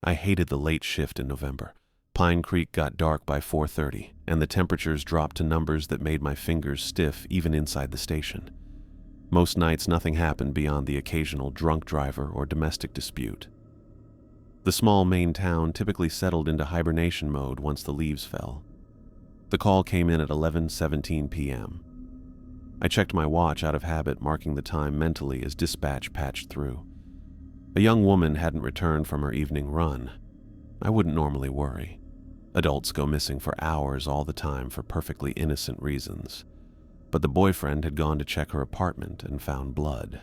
I hated the late shift in November. Pine Creek got dark by 4:30, and the temperatures dropped to numbers that made my fingers stiff even inside the station. Most nights nothing happened beyond the occasional drunk driver or domestic dispute. The small Maine town typically settled into hibernation mode once the leaves fell. The call came in at 11:17 p.m. I checked my watch out of habit, marking the time mentally as dispatch patched through. A young woman hadn't returned from her evening run. I wouldn't normally worry. Adults go missing for hours all the time for perfectly innocent reasons. But the boyfriend had gone to check her apartment and found blood.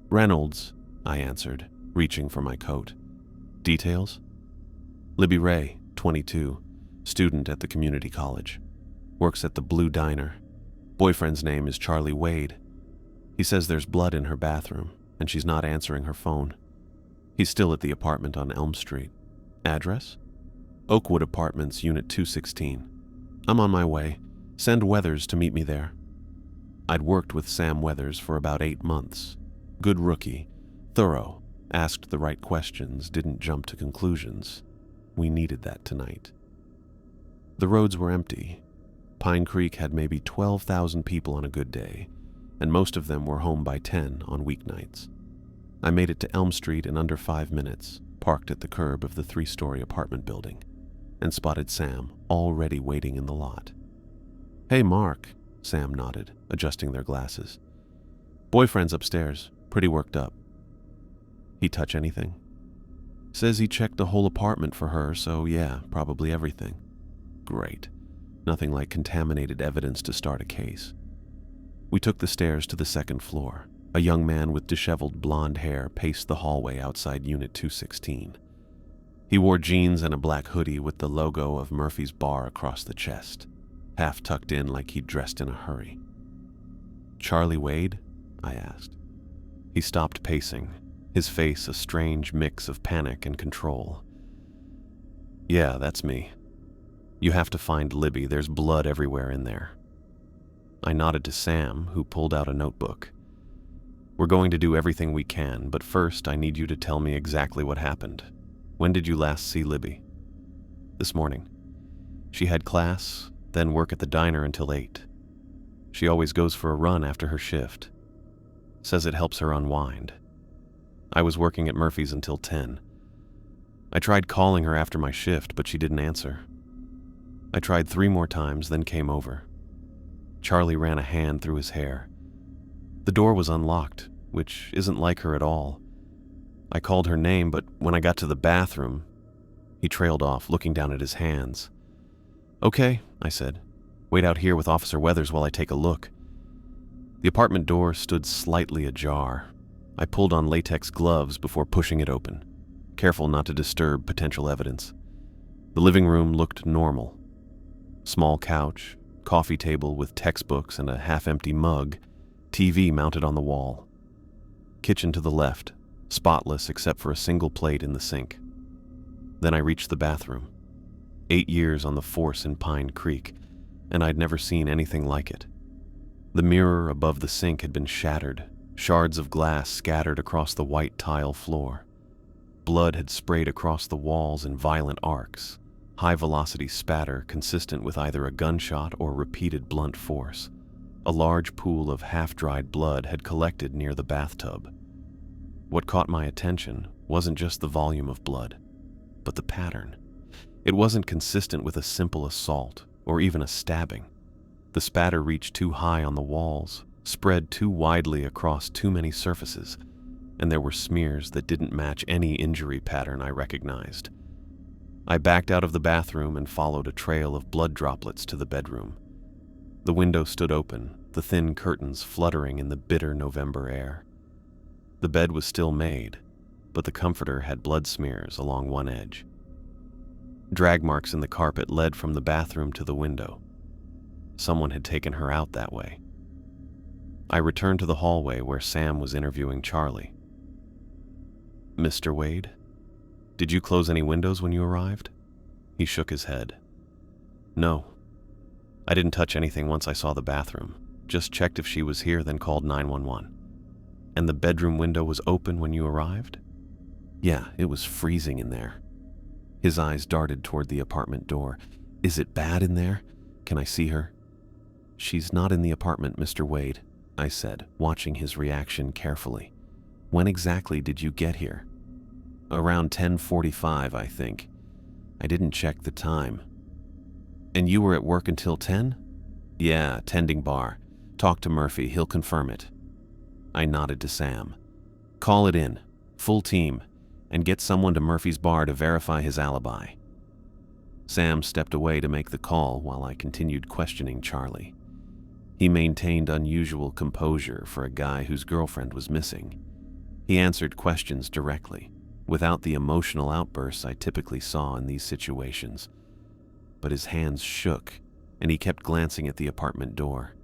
"Reynolds," I answered, reaching for my coat. "Details?" "Libby Ray, 22, student at the community college. Works at the Blue Diner. Boyfriend's name is Charlie Wade. He says there's blood in her bathroom, and she's not answering her phone. He's still at the apartment on Elm Street. Address? Oakwood Apartments, Unit 216. I'm on my way. Send Weathers to meet me there." I'd worked with Sam Weathers for about 8 months. Good rookie, thorough, asked the right questions, didn't jump to conclusions. We needed that tonight. The roads were empty. Pine Creek had maybe 12,000 people on a good day, and most of them were home by 10 on weeknights. I made it to Elm Street in under 5 minutes, parked at the curb of the 3-story apartment building, and spotted Sam already waiting in the lot. "Hey, Mark," Sam nodded, adjusting their glasses. "Boyfriend's upstairs, pretty worked up." "He touch anything?" "Says he checked the whole apartment for her, so yeah, probably everything." "Great. Nothing like contaminated evidence to start a case." We took the stairs to the second floor. A young man with disheveled blonde hair paced the hallway outside Unit 216. He wore jeans and a black hoodie with the logo of Murphy's Bar across the chest, half tucked in like he'd dressed in a hurry. "Charlie Wade?" I asked. He stopped pacing, his face a strange mix of panic and control. "Yeah, that's me. You have to find Libby. There's blood everywhere in there." I nodded to Sam, who pulled out a notebook. "We're going to do everything we can, but first I need you to tell me exactly what happened. When did you last see Libby?" "This morning. She had class, then work at the diner until 8. She always goes for a run after her shift. Says it helps her unwind. I was working at Murphy's until 10. I tried calling her after my shift, but she didn't answer. I tried 3 more times, then came over." Charlie ran a hand through his hair. "The door was unlocked, which isn't like her at all. I called her name, but when I got to the bathroom..." He trailed off, looking down at his hands. "Okay," I said. "Wait out here with Officer Weathers while I take a look." The apartment door stood slightly ajar. I pulled on latex gloves before pushing it open, careful not to disturb potential evidence. The living room looked normal. Small couch, coffee table with textbooks and a half-empty mug, TV mounted on the wall. Kitchen to the left, spotless except for a single plate in the sink. Then I reached the bathroom. 8 years on the force in Pine Creek, and I'd never seen anything like it. The mirror above the sink had been shattered, shards of glass scattered across the white tile floor. Blood had sprayed across the walls in violent arcs, high-velocity spatter consistent with either a gunshot or repeated blunt force. A large pool of half-dried blood had collected near the bathtub. What caught my attention wasn't just the volume of blood, but the pattern. It wasn't consistent with a simple assault or even a stabbing. The spatter reached too high on the walls, spread too widely across too many surfaces, and there were smears that didn't match any injury pattern I recognized. I backed out of the bathroom and followed a trail of blood droplets to the bedroom. The window stood open, the thin curtains fluttering in the bitter November air. The bed was still made, but the comforter had blood smears along one edge. Drag marks in the carpet led from the bathroom to the window. Someone had taken her out that way. I returned to the hallway where Sam was interviewing Charlie. "Mr. Wade, did you close any windows when you arrived?" He shook his head. "No. I didn't touch anything once I saw the bathroom. Just checked if she was here, then called 911. "And the bedroom window was open when you arrived?" "Yeah, it was freezing in there. His eyes darted toward the apartment door. "Is it bad in there? Can I see her?" "She's not in the apartment, Mr. Wade," I said, watching his reaction carefully. "When exactly did you get here?" "Around 10:45, I think. I didn't check the time." "And you were at work until 10? "Yeah, tending bar. Talk to Murphy, he'll confirm it." I nodded to Sam. "Call it in, full team, and get someone to Murphy's bar to verify his alibi." Sam stepped away to make the call while I continued questioning Charlie. He maintained unusual composure for a guy whose girlfriend was missing. He answered questions directly, without the emotional outbursts I typically saw in these situations. But his hands shook, and he kept glancing at the apartment door.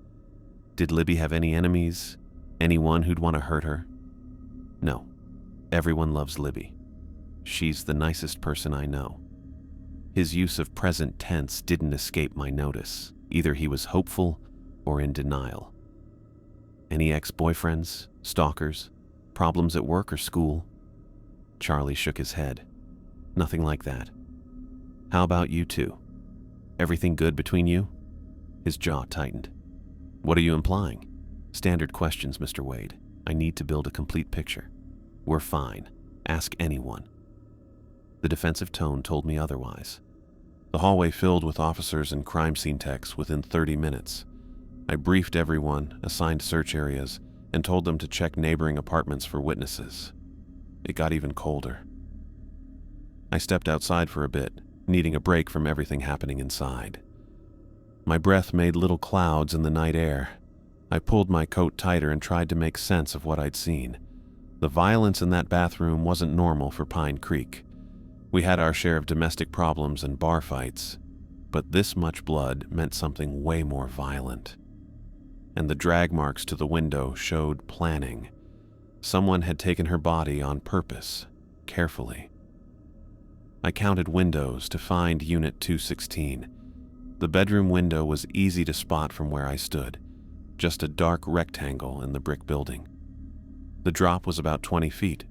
Did Libby have any enemies? Anyone who'd want to hurt her? No. Everyone loves Libby. She's the nicest person I know. His use of present tense didn't escape my notice. Either he was hopeful or in denial. Any ex-boyfriends, stalkers, problems at work or school? Charlie shook his head. Nothing like that. How about you two? Everything good between you? His jaw tightened. What are you implying? Standard questions, Mr. Wade. I need to build a complete picture. We're fine. Ask anyone. The defensive tone told me otherwise. The hallway filled with officers and crime scene techs within 30 minutes. I briefed everyone, assigned search areas, and told them to check neighboring apartments for witnesses. It got even colder. I stepped outside for a bit, needing a break from everything happening inside. My breath made little clouds in the night air. I pulled my coat tighter and tried to make sense of what I'd seen. The violence in that bathroom wasn't normal for Pine Creek. We had our share of domestic problems and bar fights, but this much blood meant something way more violent. And the drag marks to the window showed planning. Someone had taken her body on purpose, carefully. I counted windows to find Unit 216. The bedroom window was easy to spot from where I stood, just a dark rectangle in the brick building. The drop was about 20 feet.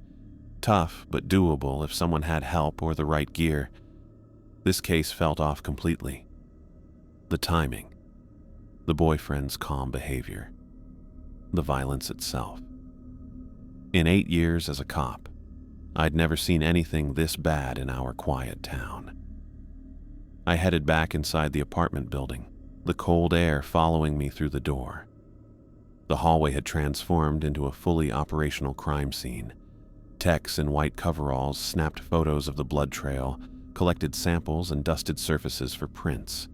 Tough, but doable if someone had help or the right gear. This case felt off completely. The timing. The boyfriend's calm behavior. The violence itself. In 8 years as a cop, I'd never seen anything this bad in our quiet town. I headed back inside the apartment building, the cold air following me through the door. The hallway had transformed into a fully operational crime scene. Techs in white coveralls snapped photos of the blood trail, collected samples, and dusted surfaces for prints.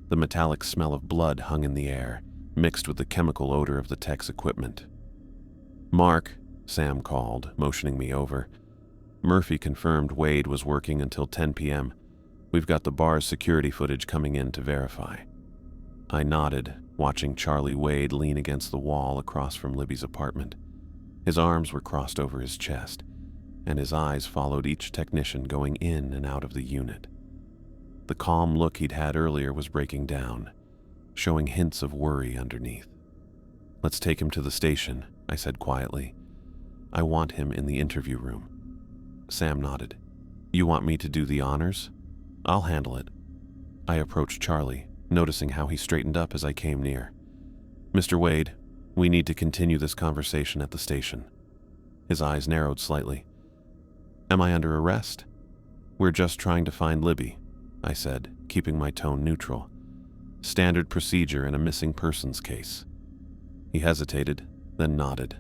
The metallic smell of blood hung in the air, mixed with the chemical odor of the tech's equipment. "Mark," Sam called, motioning me over. Murphy confirmed Wade was working until 10 p.m. We've got the bar's security footage coming in to verify. I nodded, watching Charlie Wade lean against the wall across from Libby's apartment. His arms were crossed over his chest, and his eyes followed each technician going in and out of the unit. The calm look he'd had earlier was breaking down, showing hints of worry underneath. "Let's take him to the station," I said quietly. "I want him in the interview room." Sam nodded. "You want me to do the honors?" "I'll handle it." I approached Charlie, noticing how he straightened up as I came near. "Mr. Wade, we need to continue this conversation at the station." His eyes narrowed slightly. "Am I under arrest?" "We're just trying to find Libby," I said, keeping my tone neutral. "Standard procedure in a missing persons case." He hesitated, then nodded.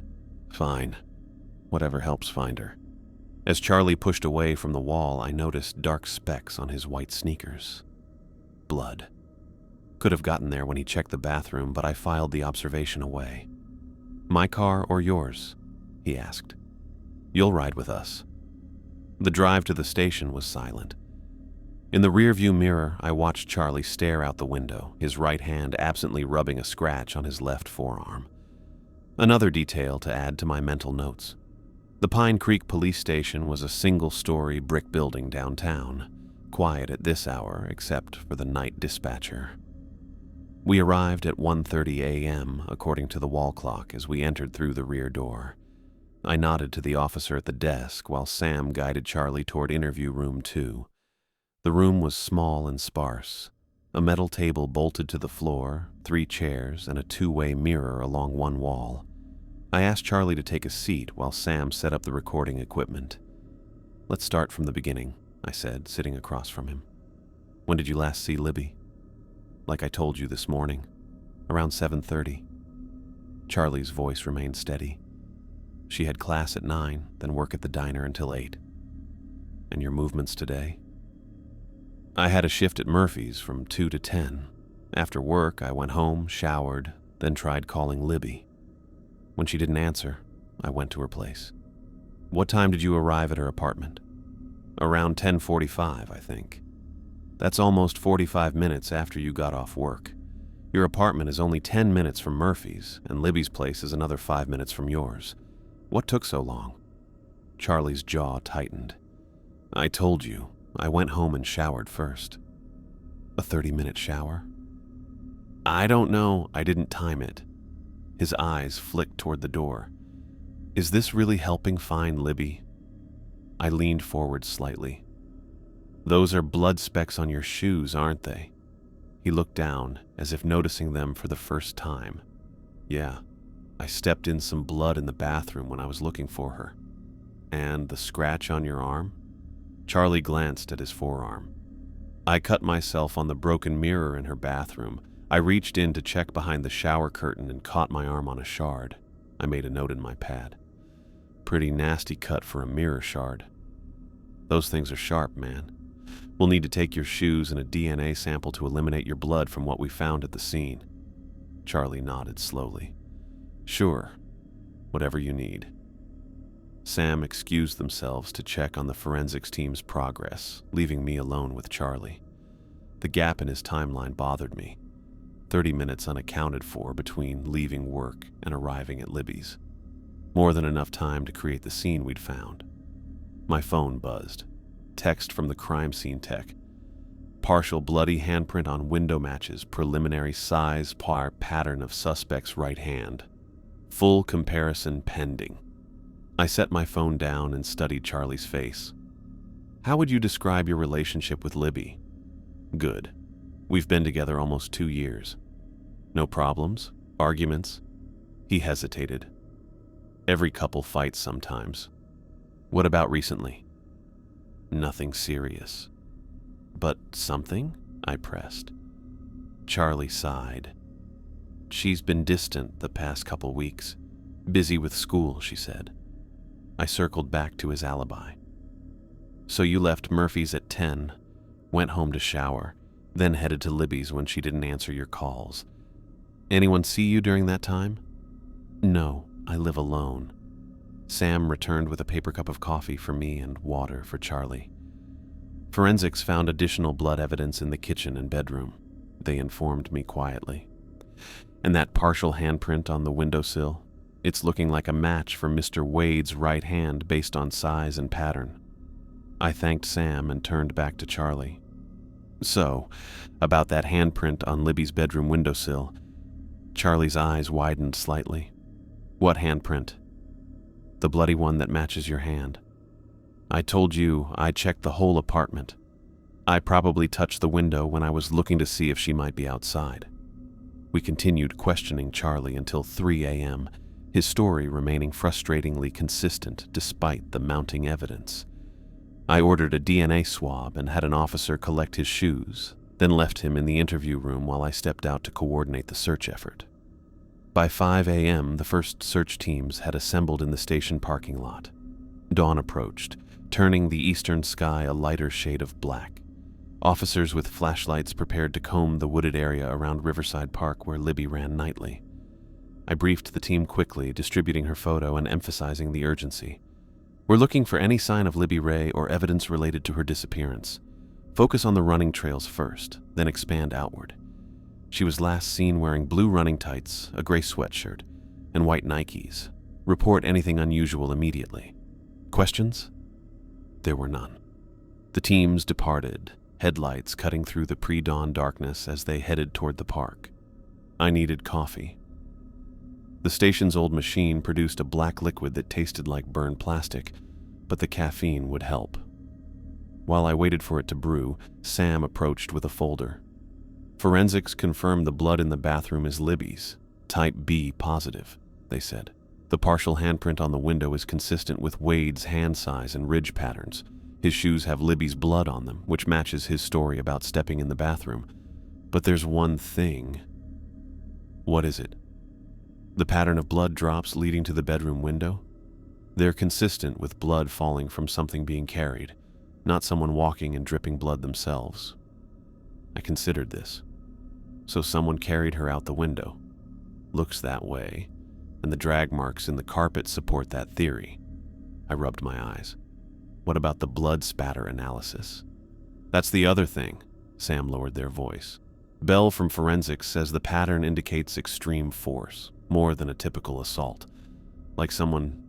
"Fine. Whatever helps find her." As Charlie pushed away from the wall, I noticed dark specks on his white sneakers. Blood. Could have gotten there when he checked the bathroom, but I filed the observation away. "My car or yours?" he asked. "You'll ride with us." The drive to the station was silent. In the rearview mirror, I watched Charlie stare out the window, his right hand absently rubbing a scratch on his left forearm. Another detail to add to my mental notes. The Pine Creek police station was a single-story brick building downtown, quiet at this hour except for the night dispatcher. We arrived at 1:30 a.m., according to the wall clock, as we entered through the rear door. I nodded to the officer at the desk while Sam guided Charlie toward interview room 2. The room was small and sparse. A metal table bolted to the floor, 3 chairs, and a two-way mirror along one wall. I asked Charlie to take a seat while Sam set up the recording equipment. "Let's start from the beginning," I said, sitting across from him. "When did you last see Libby?" "Like I told you this morning, around 7:30. Charlie's voice remained steady. "She had class at 9, then work at the diner until 8. "And your movements today?" "I had a shift at Murphy's from 2 to 10. After work, I went home, showered, then tried calling Libby. When she didn't answer, I went to her place." "What time did you arrive at her apartment?" "Around 10:45, I think. That's almost 45 minutes after you got off work. Your apartment is only 10 minutes from Murphy's, and Libby's place is another 5 minutes from yours. What took so long?" Charlie's jaw tightened. "I told you, I went home and showered first." "A 30-minute shower?" "I don't know, I didn't time it." His eyes flicked toward the door. "Is this really helping find Libby?" I leaned forward slightly. "Those are blood specks on your shoes, aren't they?" He looked down, as if noticing them for the first time. "Yeah, I stepped in some blood in the bathroom when I was looking for her." "And the scratch on your arm?" Charlie glanced at his forearm. "I cut myself on the broken mirror in her bathroom. I reached in to check behind the shower curtain and caught my arm on a shard." I made a note in my pad. "Pretty nasty cut for a mirror shard." "Those things are sharp, man. We'll need to take your shoes and a DNA sample to eliminate your blood from what we found at the scene." Charlie nodded slowly. "Sure, whatever you need." Sam excused themselves to check on the forensics team's progress, leaving me alone with Charlie. The gap in his timeline bothered me. 30 minutes unaccounted for between leaving work and arriving at Libby's. More than enough time to create the scene we'd found. My phone buzzed. Text from the crime scene tech. "Partial bloody handprint on window matches, preliminary size, pattern of suspect's right hand. Full comparison pending." I set my phone down and studied Charlie's face. "How would you describe your relationship with Libby?" "Good. We've been together almost 2 years. No problems? Arguments?" He hesitated. "Every couple fights sometimes." "What about recently?" "Nothing serious." "But something?" I pressed. Charlie sighed. "She's been distant the past couple weeks. Busy with school," she said. I circled back to his alibi. "So you left Murphy's at 10, went home to shower, then headed to Libby's when she didn't answer your calls. Anyone see you during that time?" "No, I live alone." Sam returned with a paper cup of coffee for me and water for Charlie. "Forensics found additional blood evidence in the kitchen and bedroom," they informed me quietly. "And that partial handprint on the windowsill? It's looking like a match for Mr. Wade's right hand based on size and pattern." I thanked Sam and turned back to Charlie. "So, about that handprint on Libby's bedroom windowsill." Charlie's eyes widened slightly. "What handprint?" "The bloody one that matches your hand. I told you I checked the whole apartment. I probably touched the window when I was looking to see if she might be outside." We continued questioning Charlie until 3 a.m., his story remaining frustratingly consistent despite the mounting evidence. I ordered a DNA swab and had an officer collect his shoes, then left him in the interview room while I stepped out to coordinate the search effort. By 5 a.m., the first search teams had assembled in the station parking lot. Dawn approached, turning the eastern sky a lighter shade of black. Officers with flashlights prepared to comb the wooded area around Riverside Park where Libby ran nightly. I briefed the team quickly, distributing her photo and emphasizing the urgency. "We're looking for any sign of Libby Ray or evidence related to her disappearance. Focus on the running trails first, then expand outward. She was last seen wearing blue running tights, a gray sweatshirt, and white Nikes. Report anything unusual immediately." Questions? There were none. The teams departed, headlights cutting through the pre-dawn darkness as they headed toward the park. I needed coffee. The station's old machine produced a black liquid that tasted like burned plastic, but the caffeine would help. While I waited for it to brew, Sam approached with a folder. Forensics confirmed the blood in the bathroom is Libby's, type B positive, they said. The partial handprint on the window is consistent with Wade's hand size and ridge patterns. His shoes have Libby's blood on them, which matches his story about stepping in the bathroom. But there's one thing. What is it? The pattern of blood drops leading to the bedroom window? They're consistent with blood falling from something being carried, not someone walking and dripping blood themselves. I considered this. So someone carried her out the window. Looks that way, and the drag marks in the carpet support that theory. I rubbed my eyes. What about the blood spatter analysis? That's the other thing. Sam lowered their voice. Bell from forensics says the pattern indicates extreme force, more than a typical assault. Like someone...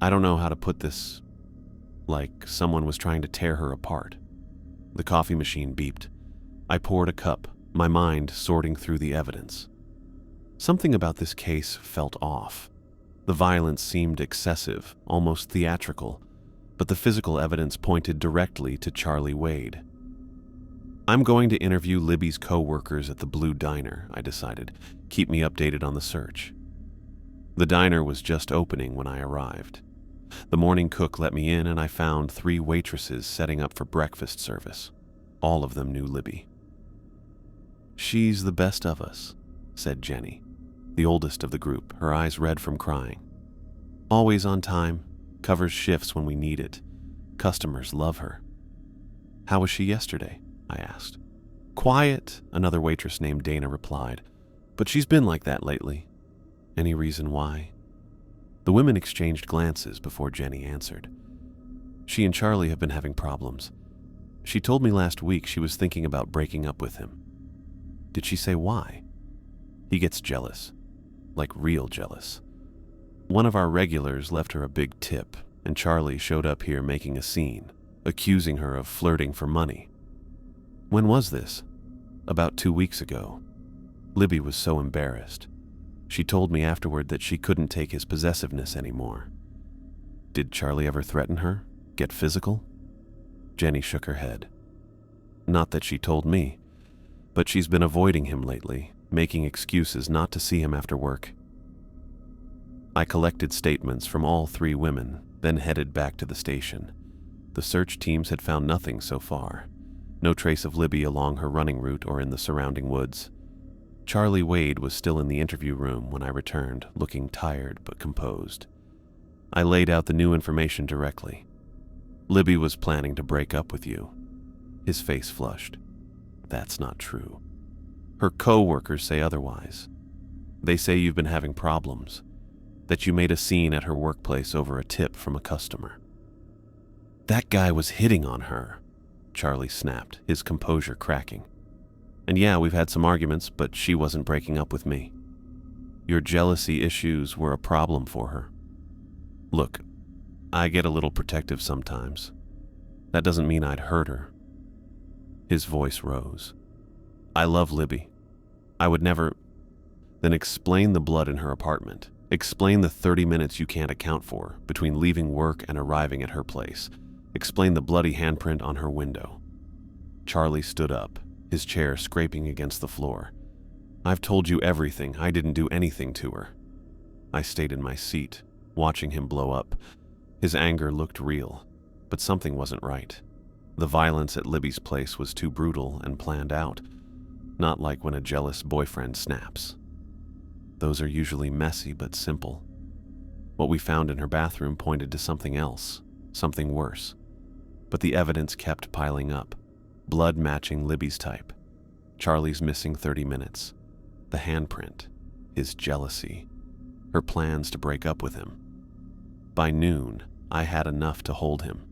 I don't know how to put this. Like someone was trying to tear her apart. The coffee machine beeped. I poured a cup, my mind sorting through the evidence. Something about this case felt off. The violence seemed excessive, almost theatrical, but the physical evidence pointed directly to Charlie Wade. I'm going to interview Libby's co-workers at the Blue Diner, I decided. Keep me updated on the search. The diner was just opening when I arrived. The morning cook let me in and I found 3 waitresses setting up for breakfast service. All of them knew Libby. She's the best of us, said Jenny, the oldest of the group, her eyes red from crying. Always on time, covers shifts when we need it. Customers love her. How was she yesterday? I asked. Quiet, another waitress named Dana replied, but she's been like that lately. Any reason why? The women exchanged glances before Jenny answered. She and Charlie have been having problems. She told me last week she was thinking about breaking up with him. Did she say why? He gets jealous. Like real jealous. One of our regulars left her a big tip, and Charlie showed up here making a scene, accusing her of flirting for money. When was this? About 2 weeks ago. Libby was so embarrassed. She told me afterward that she couldn't take his possessiveness anymore. Did Charlie ever threaten her? Get physical? Jenny shook her head. Not that she told me, but she's been avoiding him lately, making excuses not to see him after work. I collected statements from all 3 women, then headed back to the station. The search teams had found nothing so far. No trace of Libby along her running route or in the surrounding woods. Charlie Wade was still in the interview room when I returned, looking tired but composed. I laid out the new information directly. Libby was planning to break up with you. His face flushed. That's not true. Her co-workers say otherwise. They say you've been having problems, that you made a scene at her workplace over a tip from a customer. That guy was hitting on her, Charlie snapped, his composure cracking. And yeah, we've had some arguments, but she wasn't breaking up with me. Your jealousy issues were a problem for her. Look, I get a little protective sometimes. That doesn't mean I'd hurt her. His voice rose. I love Libby. I would never... Then explain the blood in her apartment. Explain the 30 minutes you can't account for between leaving work and arriving at her place. Explain the bloody handprint on her window. Charlie stood up, his chair scraping against the floor. I've told you everything. I didn't do anything to her. I stayed in my seat, watching him blow up. His anger looked real, but something wasn't right. The violence at Libby's place was too brutal and planned out, not like when a jealous boyfriend snaps. Those are usually messy but simple. What we found in her bathroom pointed to something else, something worse. But the evidence kept piling up. Blood matching Libby's type. Charlie's missing 30 minutes. The handprint. His jealousy. Her plans to break up with him. By noon, I had enough to hold him.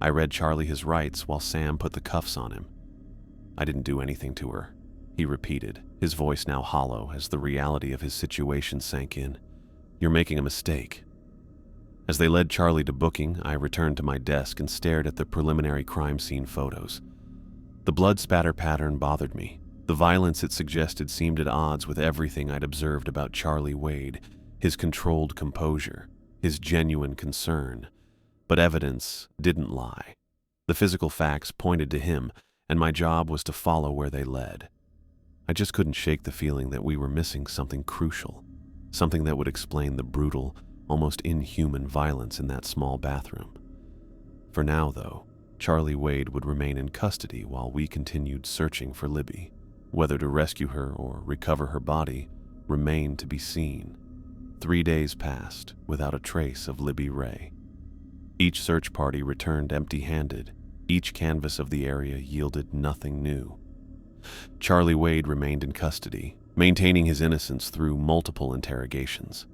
I read Charlie his rights while Sam put the cuffs on him. I didn't do anything to her, he repeated, his voice now hollow as the reality of his situation sank in. You're making a mistake. As they led Charlie to booking, I returned to my desk and stared at the preliminary crime scene photos. The blood spatter pattern bothered me. The violence it suggested seemed at odds with everything I'd observed about Charlie Wade, his controlled composure, his genuine concern. But evidence didn't lie. The physical facts pointed to him, and my job was to follow where they led. I just couldn't shake the feeling that we were missing something crucial, something that would explain the brutal, almost inhuman violence in that small bathroom. For now, though, Charlie Wade would remain in custody while we continued searching for Libby. Whether to rescue her or recover her body remained to be seen. 3 days passed without a trace of Libby Ray. Each search party returned empty-handed. Each canvass of the area yielded nothing new. Charlie Wade remained in custody, maintaining his innocence through multiple interrogations.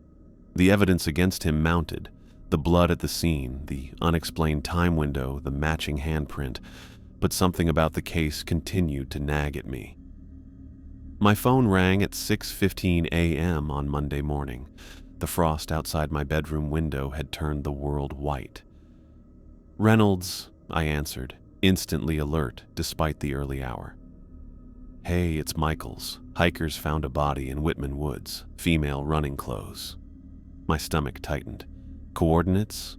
The evidence against him mounted: the blood at the scene, the unexplained time window, the matching handprint, but something about the case continued to nag at me. My phone rang at 6:15 a.m. on Monday morning. The frost outside my bedroom window had turned the world white. "Reynolds," I answered, instantly alert despite the early hour. "Hey, it's Michaels. Hikers found a body in Whitman Woods, female, running clothes." My stomach tightened. "Coordinates?"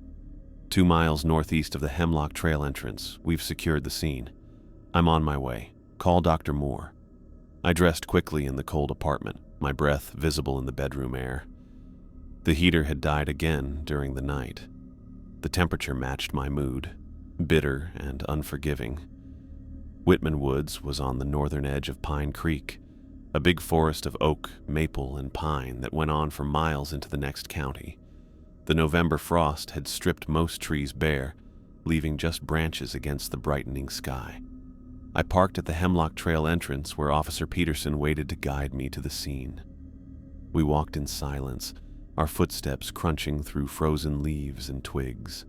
2 miles northeast of the Hemlock Trail entrance. We've secured the scene. I'm on my way. Call Dr. Moore. I dressed quickly in the cold apartment, my breath visible in the bedroom air. The heater had died again during the night. The temperature matched my mood, bitter and unforgiving. Whitman Woods was on the northern edge of Pine Creek, a big forest of oak, maple, and pine that went on for miles into the next county. The November frost had stripped most trees bare, leaving just branches against the brightening sky. I parked at the Hemlock Trail entrance where Officer Peterson waited to guide me to the scene. We walked in silence, our footsteps crunching through frozen leaves and twigs.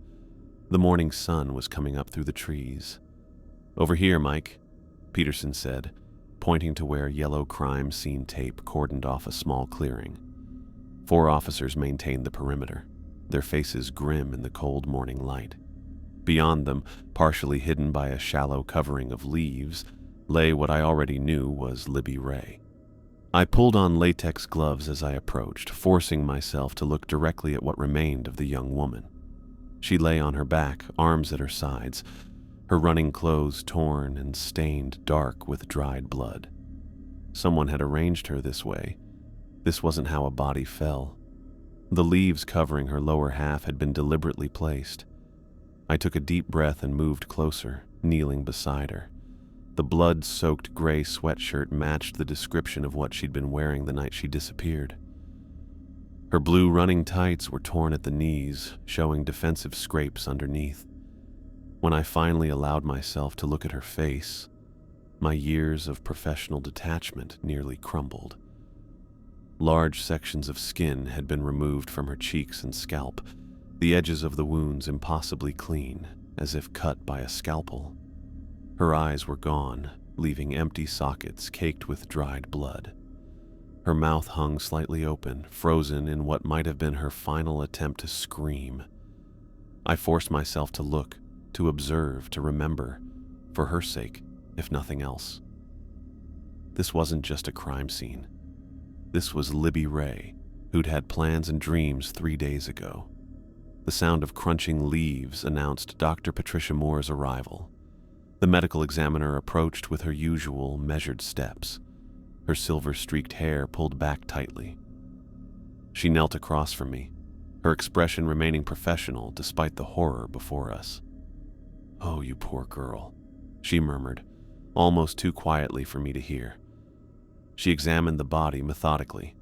The morning sun was coming up through the trees. "Over here, Mike," Peterson said, pointing to where yellow crime scene tape cordoned off a small clearing. 4 officers maintained the perimeter, their faces grim in the cold morning light. Beyond them, partially hidden by a shallow covering of leaves, lay what I already knew was Libby Ray. I pulled on latex gloves as I approached, forcing myself to look directly at what remained of the young woman. She lay on her back, arms at her sides, her running clothes torn and stained dark with dried blood. Someone had arranged her this way. This wasn't how a body fell. The leaves covering her lower half had been deliberately placed. I took a deep breath and moved closer, kneeling beside her. The blood-soaked gray sweatshirt matched the description of what she'd been wearing the night she disappeared. Her blue running tights were torn at the knees, showing defensive scrapes underneath. When I finally allowed myself to look at her face, my years of professional detachment nearly crumbled. Large sections of skin had been removed from her cheeks and scalp, the edges of the wounds impossibly clean, as if cut by a scalpel. Her eyes were gone, leaving empty sockets caked with dried blood. Her mouth hung slightly open, frozen in what might have been her final attempt to scream. I forced myself to look, to observe, to remember, for her sake, if nothing else. This wasn't just a crime scene. This was Libby Ray, who'd had plans and dreams 3 days ago. The sound of crunching leaves announced Dr. Patricia Moore's arrival. The medical examiner approached with her usual measured steps, her silver-streaked hair pulled back tightly. She knelt across from me, her expression remaining professional despite the horror before us. "Oh, you poor girl," she murmured, almost too quietly for me to hear. She examined the body methodically,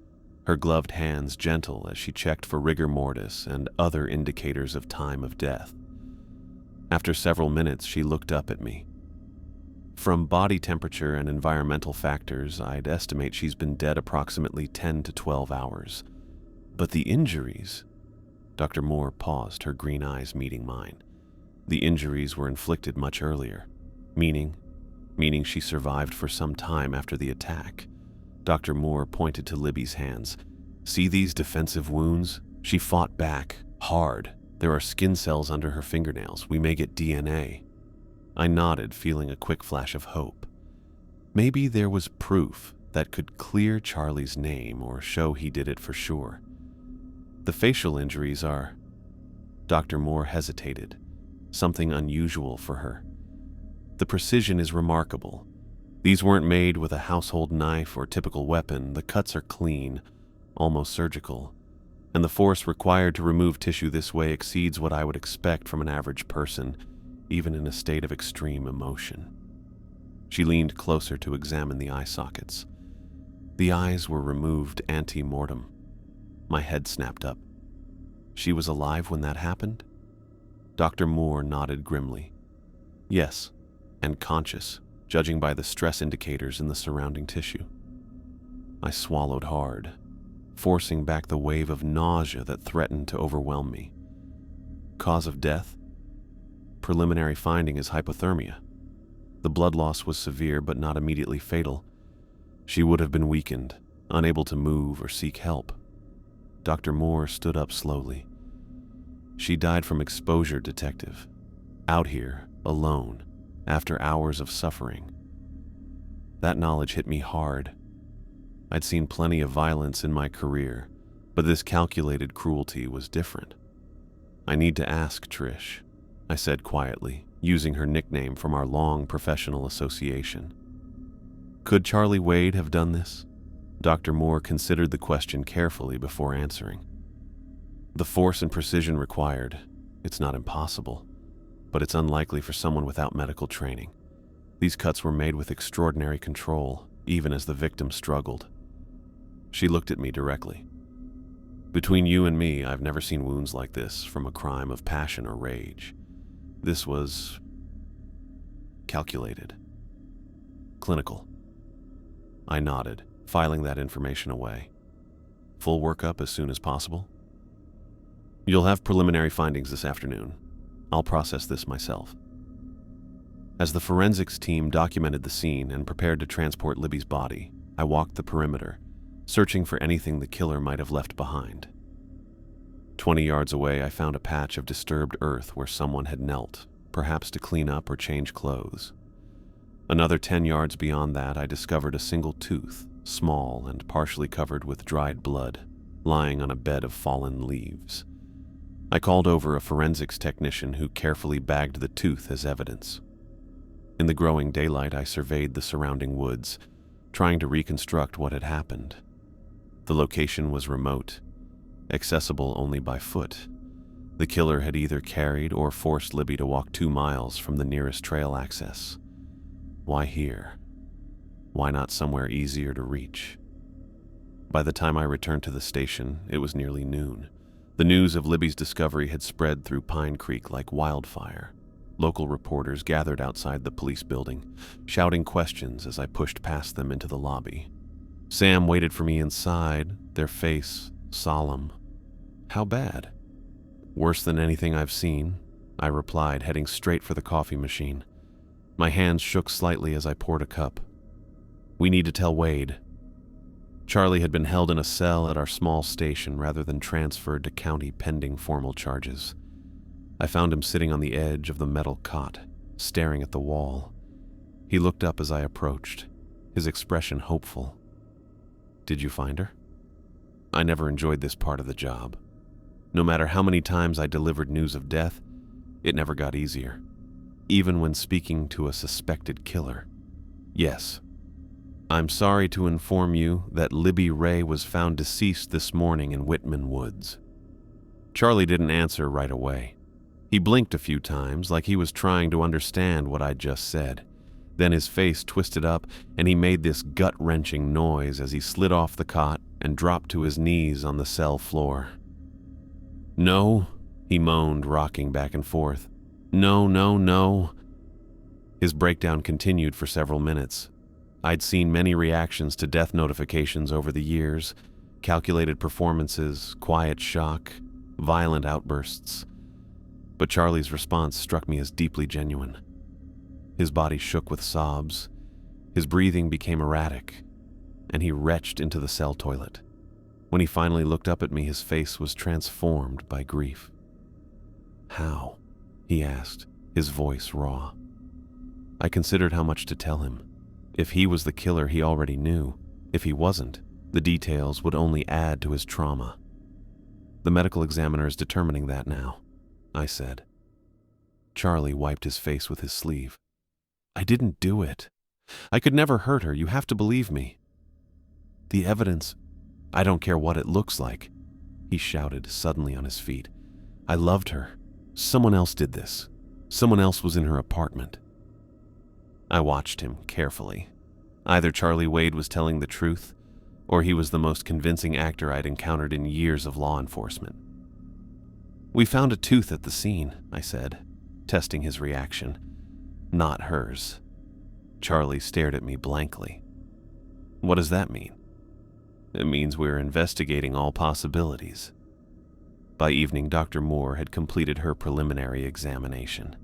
her gloved hands gentle as she checked for rigor mortis and other indicators of time of death. After several minutes, she looked up at me. "From body temperature and environmental factors, I'd estimate she's been dead approximately 10 to 12 hours. But the injuries..." Dr. Moore paused, her green eyes meeting mine. "The injuries were inflicted much earlier. Meaning she survived for some time after the attack." Dr. Moore pointed to Libby's hands. "See these defensive wounds? She fought back, hard. There are skin cells under her fingernails. We may get DNA." I nodded, feeling a quick flash of hope. Maybe there was proof that could clear Charlie's name or show he did it for sure. "The facial injuries are..." Dr. Moore hesitated, something unusual for her. The precision is remarkable. These weren't made with a household knife or typical weapon. The cuts are clean, almost surgical, and the force required to remove tissue this way exceeds what I would expect from an average person, even in a state of extreme emotion. She leaned closer to examine the eye sockets. The eyes were removed ante-mortem. My head snapped up. She was alive when that happened? Dr. Moore nodded grimly. Yes, and conscious, judging by the stress indicators in the surrounding tissue. I swallowed hard, forcing back the wave of nausea that threatened to overwhelm me. Cause of death? Preliminary finding is hypothermia. The blood loss was severe but not immediately fatal. She would have been weakened, unable to move or seek help. Dr. Moore stood up slowly. She died from exposure, Detective. Out here, alone, after hours of suffering. That knowledge hit me hard. I'd seen plenty of violence in my career, but this calculated cruelty was different. I need to ask Trish, I said quietly, using her nickname from our long professional association. Could Charlie Wade have done this? Dr. Moore considered the question carefully before answering. The force and precision required, it's not impossible, but it's unlikely for someone without medical training. These cuts were made with extraordinary control, even as the victim struggled. She looked at me directly. Between you and me, I've never seen wounds like this from a crime of passion or rage. This was calculated. Clinical. I nodded, filing that information away. Full workup as soon as possible? You'll have preliminary findings this afternoon. I'll process this myself. As the forensics team documented the scene and prepared to transport Libby's body, I walked the perimeter, searching for anything the killer might have left behind. 20 yards away, I found a patch of disturbed earth where someone had knelt, perhaps to clean up or change clothes. Another 10 yards beyond that, I discovered a single tooth, small and partially covered with dried blood, lying on a bed of fallen leaves. I called over a forensics technician who carefully bagged the tooth as evidence. In the growing daylight, I surveyed the surrounding woods, trying to reconstruct what had happened. The location was remote, accessible only by foot. The killer had either carried or forced Libby to walk 2 miles from the nearest trail access. Why here? Why not somewhere easier to reach? By the time I returned to the station, it was nearly noon. The news of Libby's discovery had spread through Pine Creek like wildfire. Local reporters gathered outside the police building, shouting questions as I pushed past them into the lobby. Sam waited for me inside, their face solemn. How bad? Worse than anything I've seen, I replied, heading straight for the coffee machine. My hands shook slightly as I poured a cup. We need to tell Wade. Charlie had been held in a cell at our small station rather than transferred to county pending formal charges. I found him sitting on the edge of the metal cot, staring at the wall. He looked up as I approached, his expression hopeful. Did you find her? I never enjoyed this part of the job. No matter how many times I delivered news of death, it never got easier. Even when speaking to a suspected killer. Yes. I'm sorry to inform you that Libby Ray was found deceased this morning in Whitman Woods. Charlie didn't answer right away. He blinked a few times like he was trying to understand what I'd just said. Then his face twisted up and he made this gut-wrenching noise as he slid off the cot and dropped to his knees on the cell floor. No, he moaned, rocking back and forth. No, no, no. His breakdown continued for several minutes. I'd seen many reactions to death notifications over the years, calculated performances, quiet shock, violent outbursts. But Charlie's response struck me as deeply genuine. His body shook with sobs, his breathing became erratic, and he retched into the cell toilet. When he finally looked up at me, his face was transformed by grief. How? He asked, his voice raw. I considered how much to tell him. If he was the killer, he already knew. If he wasn't, the details would only add to his trauma. The medical examiner is determining that now, I said. Charlie wiped his face with his sleeve. I didn't do it. I could never hurt her. You have to believe me. The evidence, I don't care what it looks like, he shouted, suddenly on his feet. I loved her. Someone else did this. Someone else was in her apartment. I watched him carefully. Either Charlie Wade was telling the truth, or he was the most convincing actor I'd encountered in years of law enforcement. We found a tooth at the scene, I said, testing his reaction. Not hers. Charlie stared at me blankly. What does that mean? It means we're investigating all possibilities. By evening, Dr. Moore had completed her preliminary examination.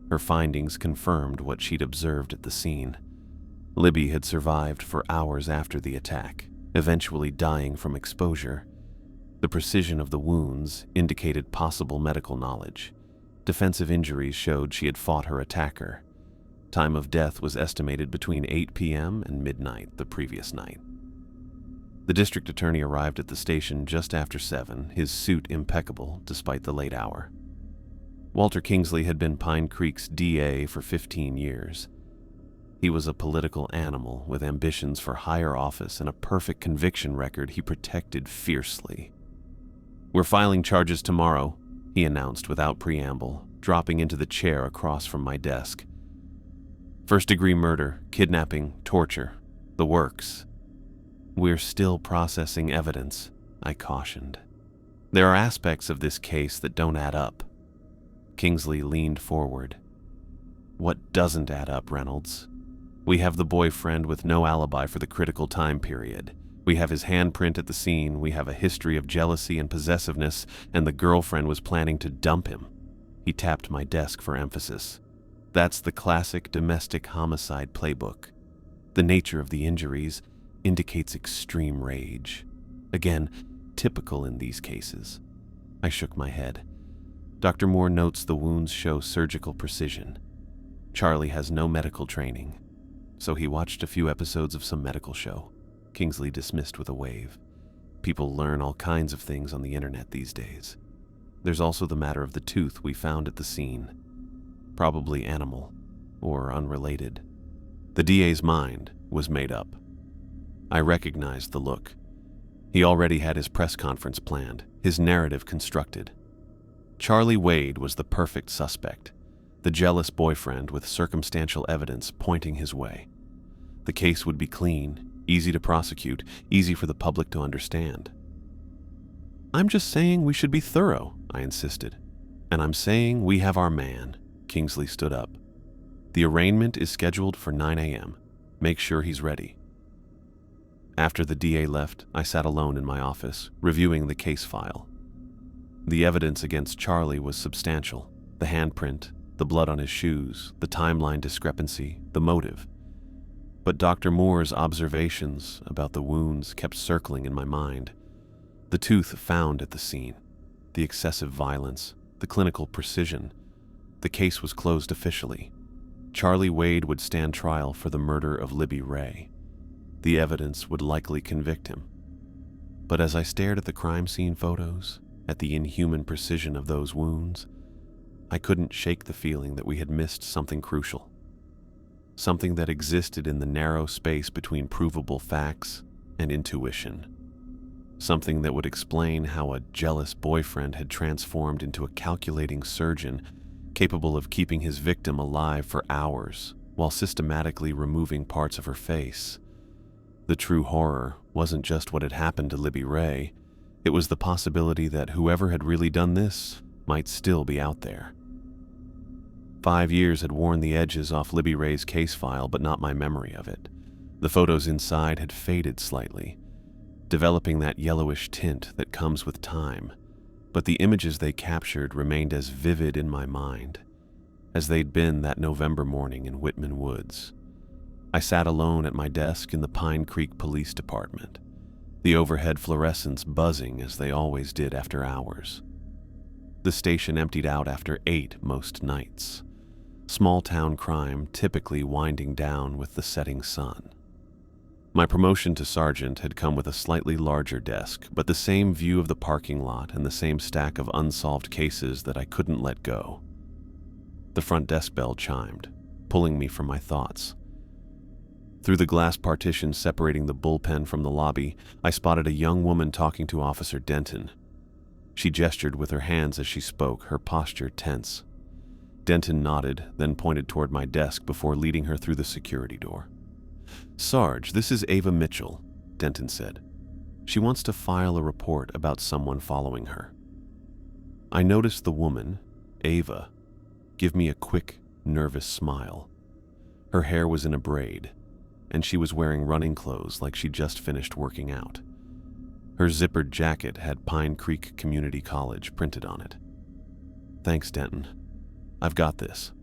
Her findings confirmed what she'd observed at the scene. Libby had survived for hours after the attack, eventually dying from exposure. The precision of the wounds indicated possible medical knowledge. Defensive injuries showed she had fought her attacker. Time of death was estimated between 8 p.m. and midnight the previous night. The district attorney arrived at the station just after 7, his suit impeccable despite the late hour. Walter Kingsley had been Pine Creek's DA for 15 years. He was a political animal with ambitions for higher office and a perfect conviction record he protected fiercely. We're filing charges tomorrow, he announced without preamble, dropping into the chair across from my desk. First-degree murder, kidnapping, torture, the works. We're still processing evidence, I cautioned. There are aspects of this case that don't add up. Kingsley leaned forward. What doesn't add up, Reynolds? We have the boyfriend with no alibi for the critical time period. We have his handprint at the scene. We have a history of jealousy and possessiveness, and the girlfriend was planning to dump him. He tapped my desk for emphasis. That's the classic domestic homicide playbook. The nature of the injuries indicates extreme rage. Again, typical in these cases. I shook my head. Dr. Moore notes the wounds show surgical precision. Charlie has no medical training, so he watched a few episodes of some medical show. Kingsley dismissed with a wave. People learn all kinds of things on the internet these days. There's also the matter of the tooth we found at the scene. Probably animal, or unrelated. The DA's mind was made up. I recognized the look. He already had his press conference planned, his narrative constructed. Charlie Wade was the perfect suspect, the jealous boyfriend with circumstantial evidence pointing his way. The case would be clean, easy to prosecute, easy for the public to understand. I'm just saying we should be thorough, I insisted. And I'm saying we have our man. Kingsley stood up. The arraignment is scheduled for 9 a.m. Make sure he's ready. After the DA left, I sat alone in my office, reviewing the case file. The evidence against Charlie was substantial. The handprint, the blood on his shoes, the timeline discrepancy, the motive. But Dr. Moore's observations about the wounds kept circling in my mind. The tooth found at the scene, the excessive violence, the clinical precision. The case was closed officially. Charlie Wade would stand trial for the murder of Libby Ray. The evidence would likely convict him. But as I stared at the crime scene photos, at the inhuman precision of those wounds, I couldn't shake the feeling that we had missed something crucial. Something that existed in the narrow space between provable facts and intuition. Something that would explain how a jealous boyfriend had transformed into a calculating surgeon capable of keeping his victim alive for hours while systematically removing parts of her face. The true horror wasn't just what had happened to Libby Ray. It was the possibility that whoever had really done this might still be out there. 5 years had worn the edges off Libby Ray's case file, but not my memory of it. The photos inside had faded slightly, developing that yellowish tint that comes with time, but the images they captured remained as vivid in my mind as they'd been that November morning in Whitman Woods. I sat alone at my desk in the Pine Creek Police Department, the overhead fluorescents buzzing as they always did after hours. The station emptied out after 8 most nights. Small-town crime typically winding down with the setting sun. My promotion to sergeant had come with a slightly larger desk, but the same view of the parking lot and the same stack of unsolved cases that I couldn't let go. The front desk bell chimed. pulling me from my thoughts. Through the glass partition separating the bullpen from the lobby, I spotted a young woman talking to Officer Denton. She gestured with her hands as she spoke, her posture tense. Denton nodded, then pointed toward my desk before leading her through the security door. "Sarge, this is Ava Mitchell," Denton said. "She wants to file a report about someone following her." I noticed the woman, Ava, give me a quick, nervous smile. Her hair was in a braid, and she was wearing running clothes like she'd just finished working out. Her zippered jacket had Pine Creek Community College printed on it. "Thanks, Denton. I've got this."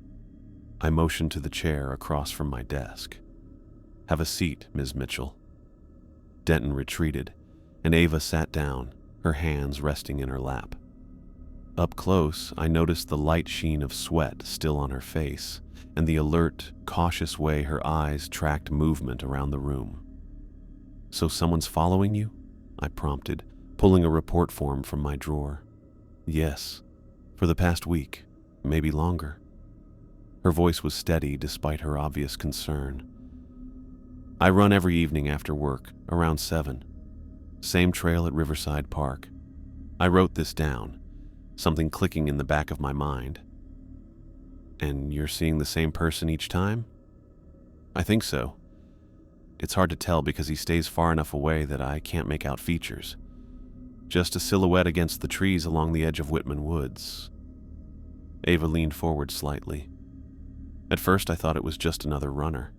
I motioned to the chair across from my desk. "Have a seat, Ms. Mitchell." Denton retreated, and Ava sat down, her hands resting in her lap. Up close, I noticed the light sheen of sweat still on her face, and the alert, cautious way her eyes tracked movement around the room. "So someone's following you?" I prompted, pulling a report form from my drawer. "Yes, for the past week, maybe longer." Her voice was steady despite her obvious concern. "I run every evening after work, around 7. Same trail at Riverside Park. I wrote this down, something clicking in the back of my mind." "And you're seeing the same person each time?" "I think so. It's hard to tell because he stays far enough away that I can't make out features. Just a silhouette against the trees along the edge of Whitman Woods." Ava leaned forward slightly. "At first I thought it was just another runner,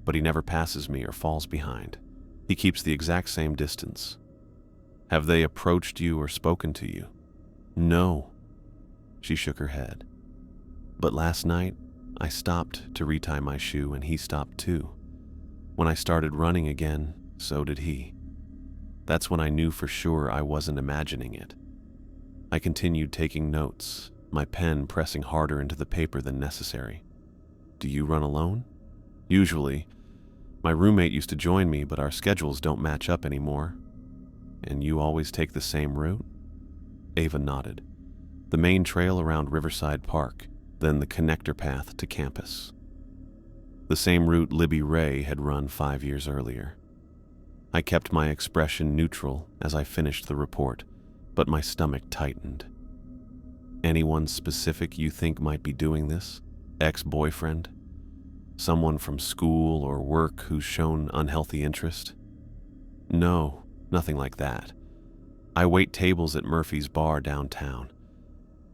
but he never passes me or falls behind. He keeps the exact same distance." "Have they approached you or spoken to you?" "No." She shook her head. "But last night, I stopped to retie my shoe and he stopped too. When I started running again, so did he. That's when I knew for sure I wasn't imagining it." I continued taking notes, my pen pressing harder into the paper than necessary. "Do you run alone?" "Usually. My roommate used to join me, but our schedules don't match up anymore." "And you always take the same route?" Ava nodded. "The main trail around Riverside Park, then the connector path to campus. The same route Libby Ray had run 5 years earlier." I kept my expression neutral as I finished the report, but my stomach tightened. "Anyone specific you think might be doing this? Ex-boyfriend? Someone from school or work who's shown unhealthy interest?" "No, nothing like that. I wait tables at Murphy's bar downtown.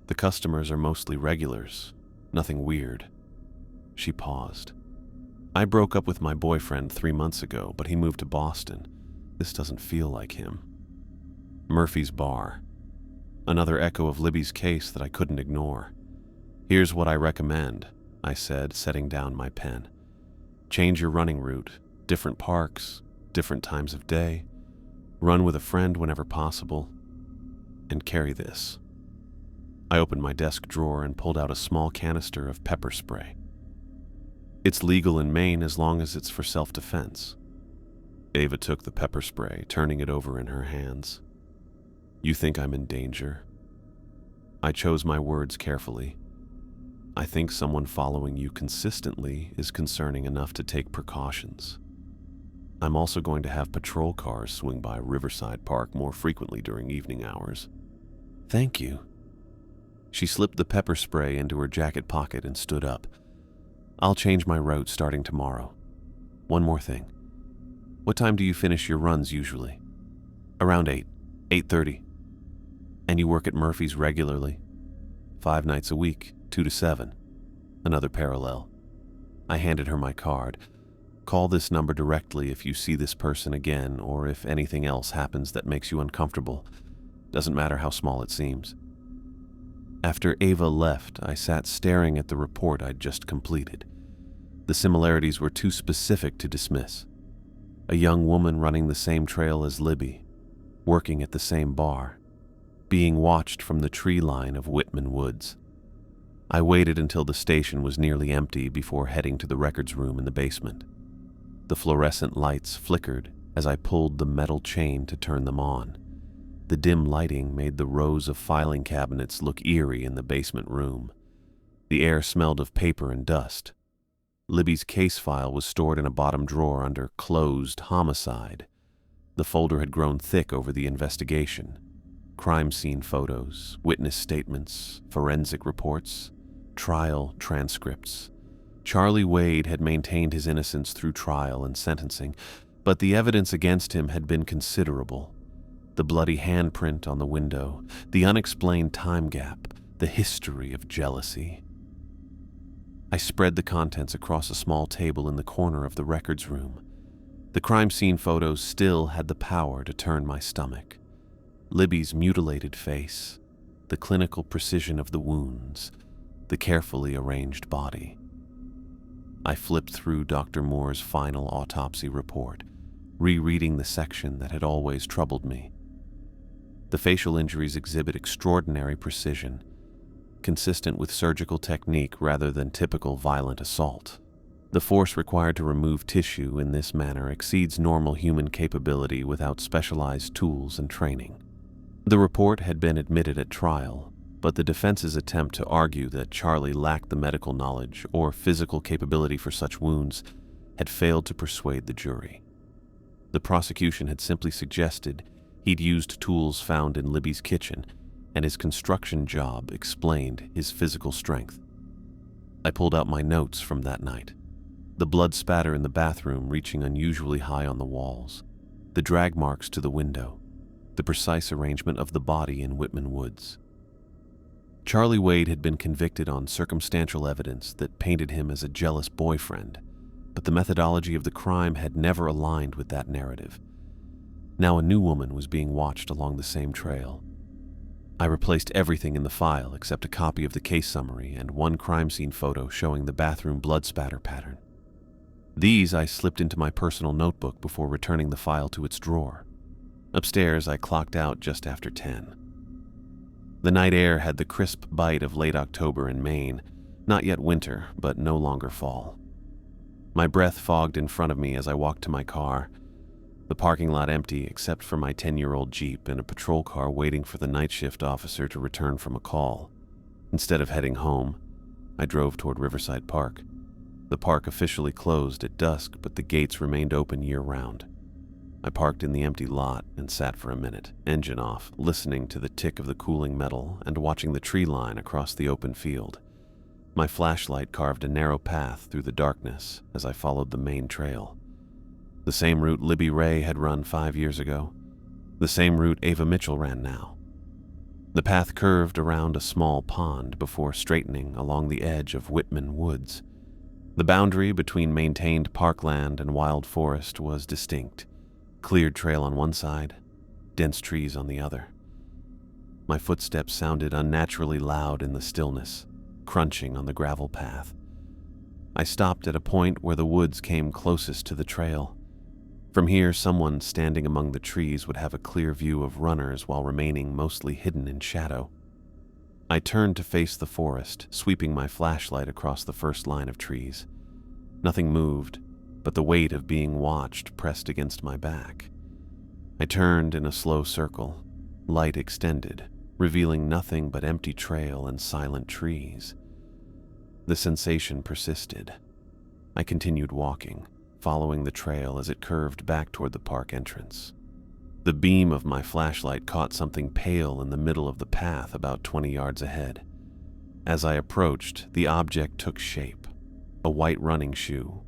The customers are mostly regulars, nothing weird." She paused. "I broke up with my boyfriend 3 months ago, but he moved to Boston. This doesn't feel like him." Murphy's bar. Another echo of Libby's case that I couldn't ignore. "Here's what I recommend," I said, setting down my pen. "Change your running route, different parks, different times of day. Run with a friend whenever possible. And carry this." I opened my desk drawer and pulled out a small canister of pepper spray. "It's legal in Maine as long as it's for self-defense." Ava took the pepper spray, turning it over in her hands. "You think I'm in danger?" I chose my words carefully. "I think someone following you consistently is concerning enough to take precautions. I'm also going to have patrol cars swing by Riverside Park more frequently during evening hours." "Thank you." She slipped the pepper spray into her jacket pocket and stood up. "I'll change my route starting tomorrow. One more thing. What time do you finish your runs usually?" "Around 8, 8:30. "And you work at Murphy's regularly?" 5 nights a week, 2 to 7. Another parallel. I handed her my card. "Call this number directly if you see this person again or if anything else happens that makes you uncomfortable. Doesn't matter how small it seems." After Ava left, I sat staring at the report I'd just completed. The similarities were too specific to dismiss. A young woman running the same trail as Libby, working at the same bar, being watched from the tree line of Whitman Woods. I waited until the station was nearly empty before heading to the records room in the basement. The fluorescent lights flickered as I pulled the metal chain to turn them on. The dim lighting made the rows of filing cabinets look eerie in the basement room. The air smelled of paper and dust. Libby's case file was stored in a bottom drawer under Closed Homicide. The folder had grown thick over the investigation. Crime scene photos, witness statements, forensic reports, trial transcripts. Charlie Wade had maintained his innocence through trial and sentencing, but the evidence against him had been considerable. The bloody handprint on the window, the unexplained time gap, the history of jealousy. I spread the contents across a small table in the corner of the records room. The crime scene photos still had the power to turn my stomach. Libby's mutilated face, the clinical precision of the wounds, the carefully arranged body. I flipped through Dr. Moore's final autopsy report, rereading the section that had always troubled me. The facial injuries exhibit extraordinary precision, consistent with surgical technique rather than typical violent assault. The force required to remove tissue in this manner exceeds normal human capability without specialized tools and training. The report had been admitted at trial, but the defense's attempt to argue that Charlie lacked the medical knowledge or physical capability for such wounds had failed to persuade the jury. The prosecution had simply suggested he'd used tools found in Libby's kitchen, and his construction job explained his physical strength. I pulled out my notes from that night. The blood spatter in the bathroom reaching unusually high on the walls, the drag marks to the window, the precise arrangement of the body in Whitman Woods. Charlie Wade had been convicted on circumstantial evidence that painted him as a jealous boyfriend, but the methodology of the crime had never aligned with that narrative. Now a new woman was being watched along the same trail. I replaced everything in the file except a copy of the case summary and one crime scene photo showing the bathroom blood spatter pattern. These I slipped into my personal notebook before returning the file to its drawer. Upstairs, I clocked out just after 10. The night air had the crisp bite of late October in Maine, not yet winter, but no longer fall. My breath fogged in front of me as I walked to my car, the parking lot empty except for my 10-year-old Jeep and a patrol car waiting for the night shift officer to return from a call. Instead of heading home, I drove toward Riverside Park. The park officially closed at dusk, but the gates remained open year-round. I parked in the empty lot and sat for a minute, engine off, listening to the tick of the cooling metal and watching the tree line across the open field. My flashlight carved a narrow path through the darkness as I followed the main trail. The same route Libby Ray had run 5 years ago. The same route Ava Mitchell ran now. The path curved around a small pond before straightening along the edge of Whitman Woods. The boundary between maintained parkland and wild forest was distinct. Cleared trail on one side, dense trees on the other. My footsteps sounded unnaturally loud in the stillness, crunching on the gravel path. I stopped at a point where the woods came closest to the trail. From here, someone standing among the trees would have a clear view of runners while remaining mostly hidden in shadow. I turned to face the forest, sweeping my flashlight across the first line of trees. Nothing moved, but the weight of being watched pressed against my back. I turned in a slow circle, light extended, revealing nothing but empty trail and silent trees. The sensation persisted. I continued walking, following the trail as it curved back toward the park entrance. The beam of my flashlight caught something pale in the middle of the path about 20 yards ahead. As I approached, the object took shape. A white running shoe,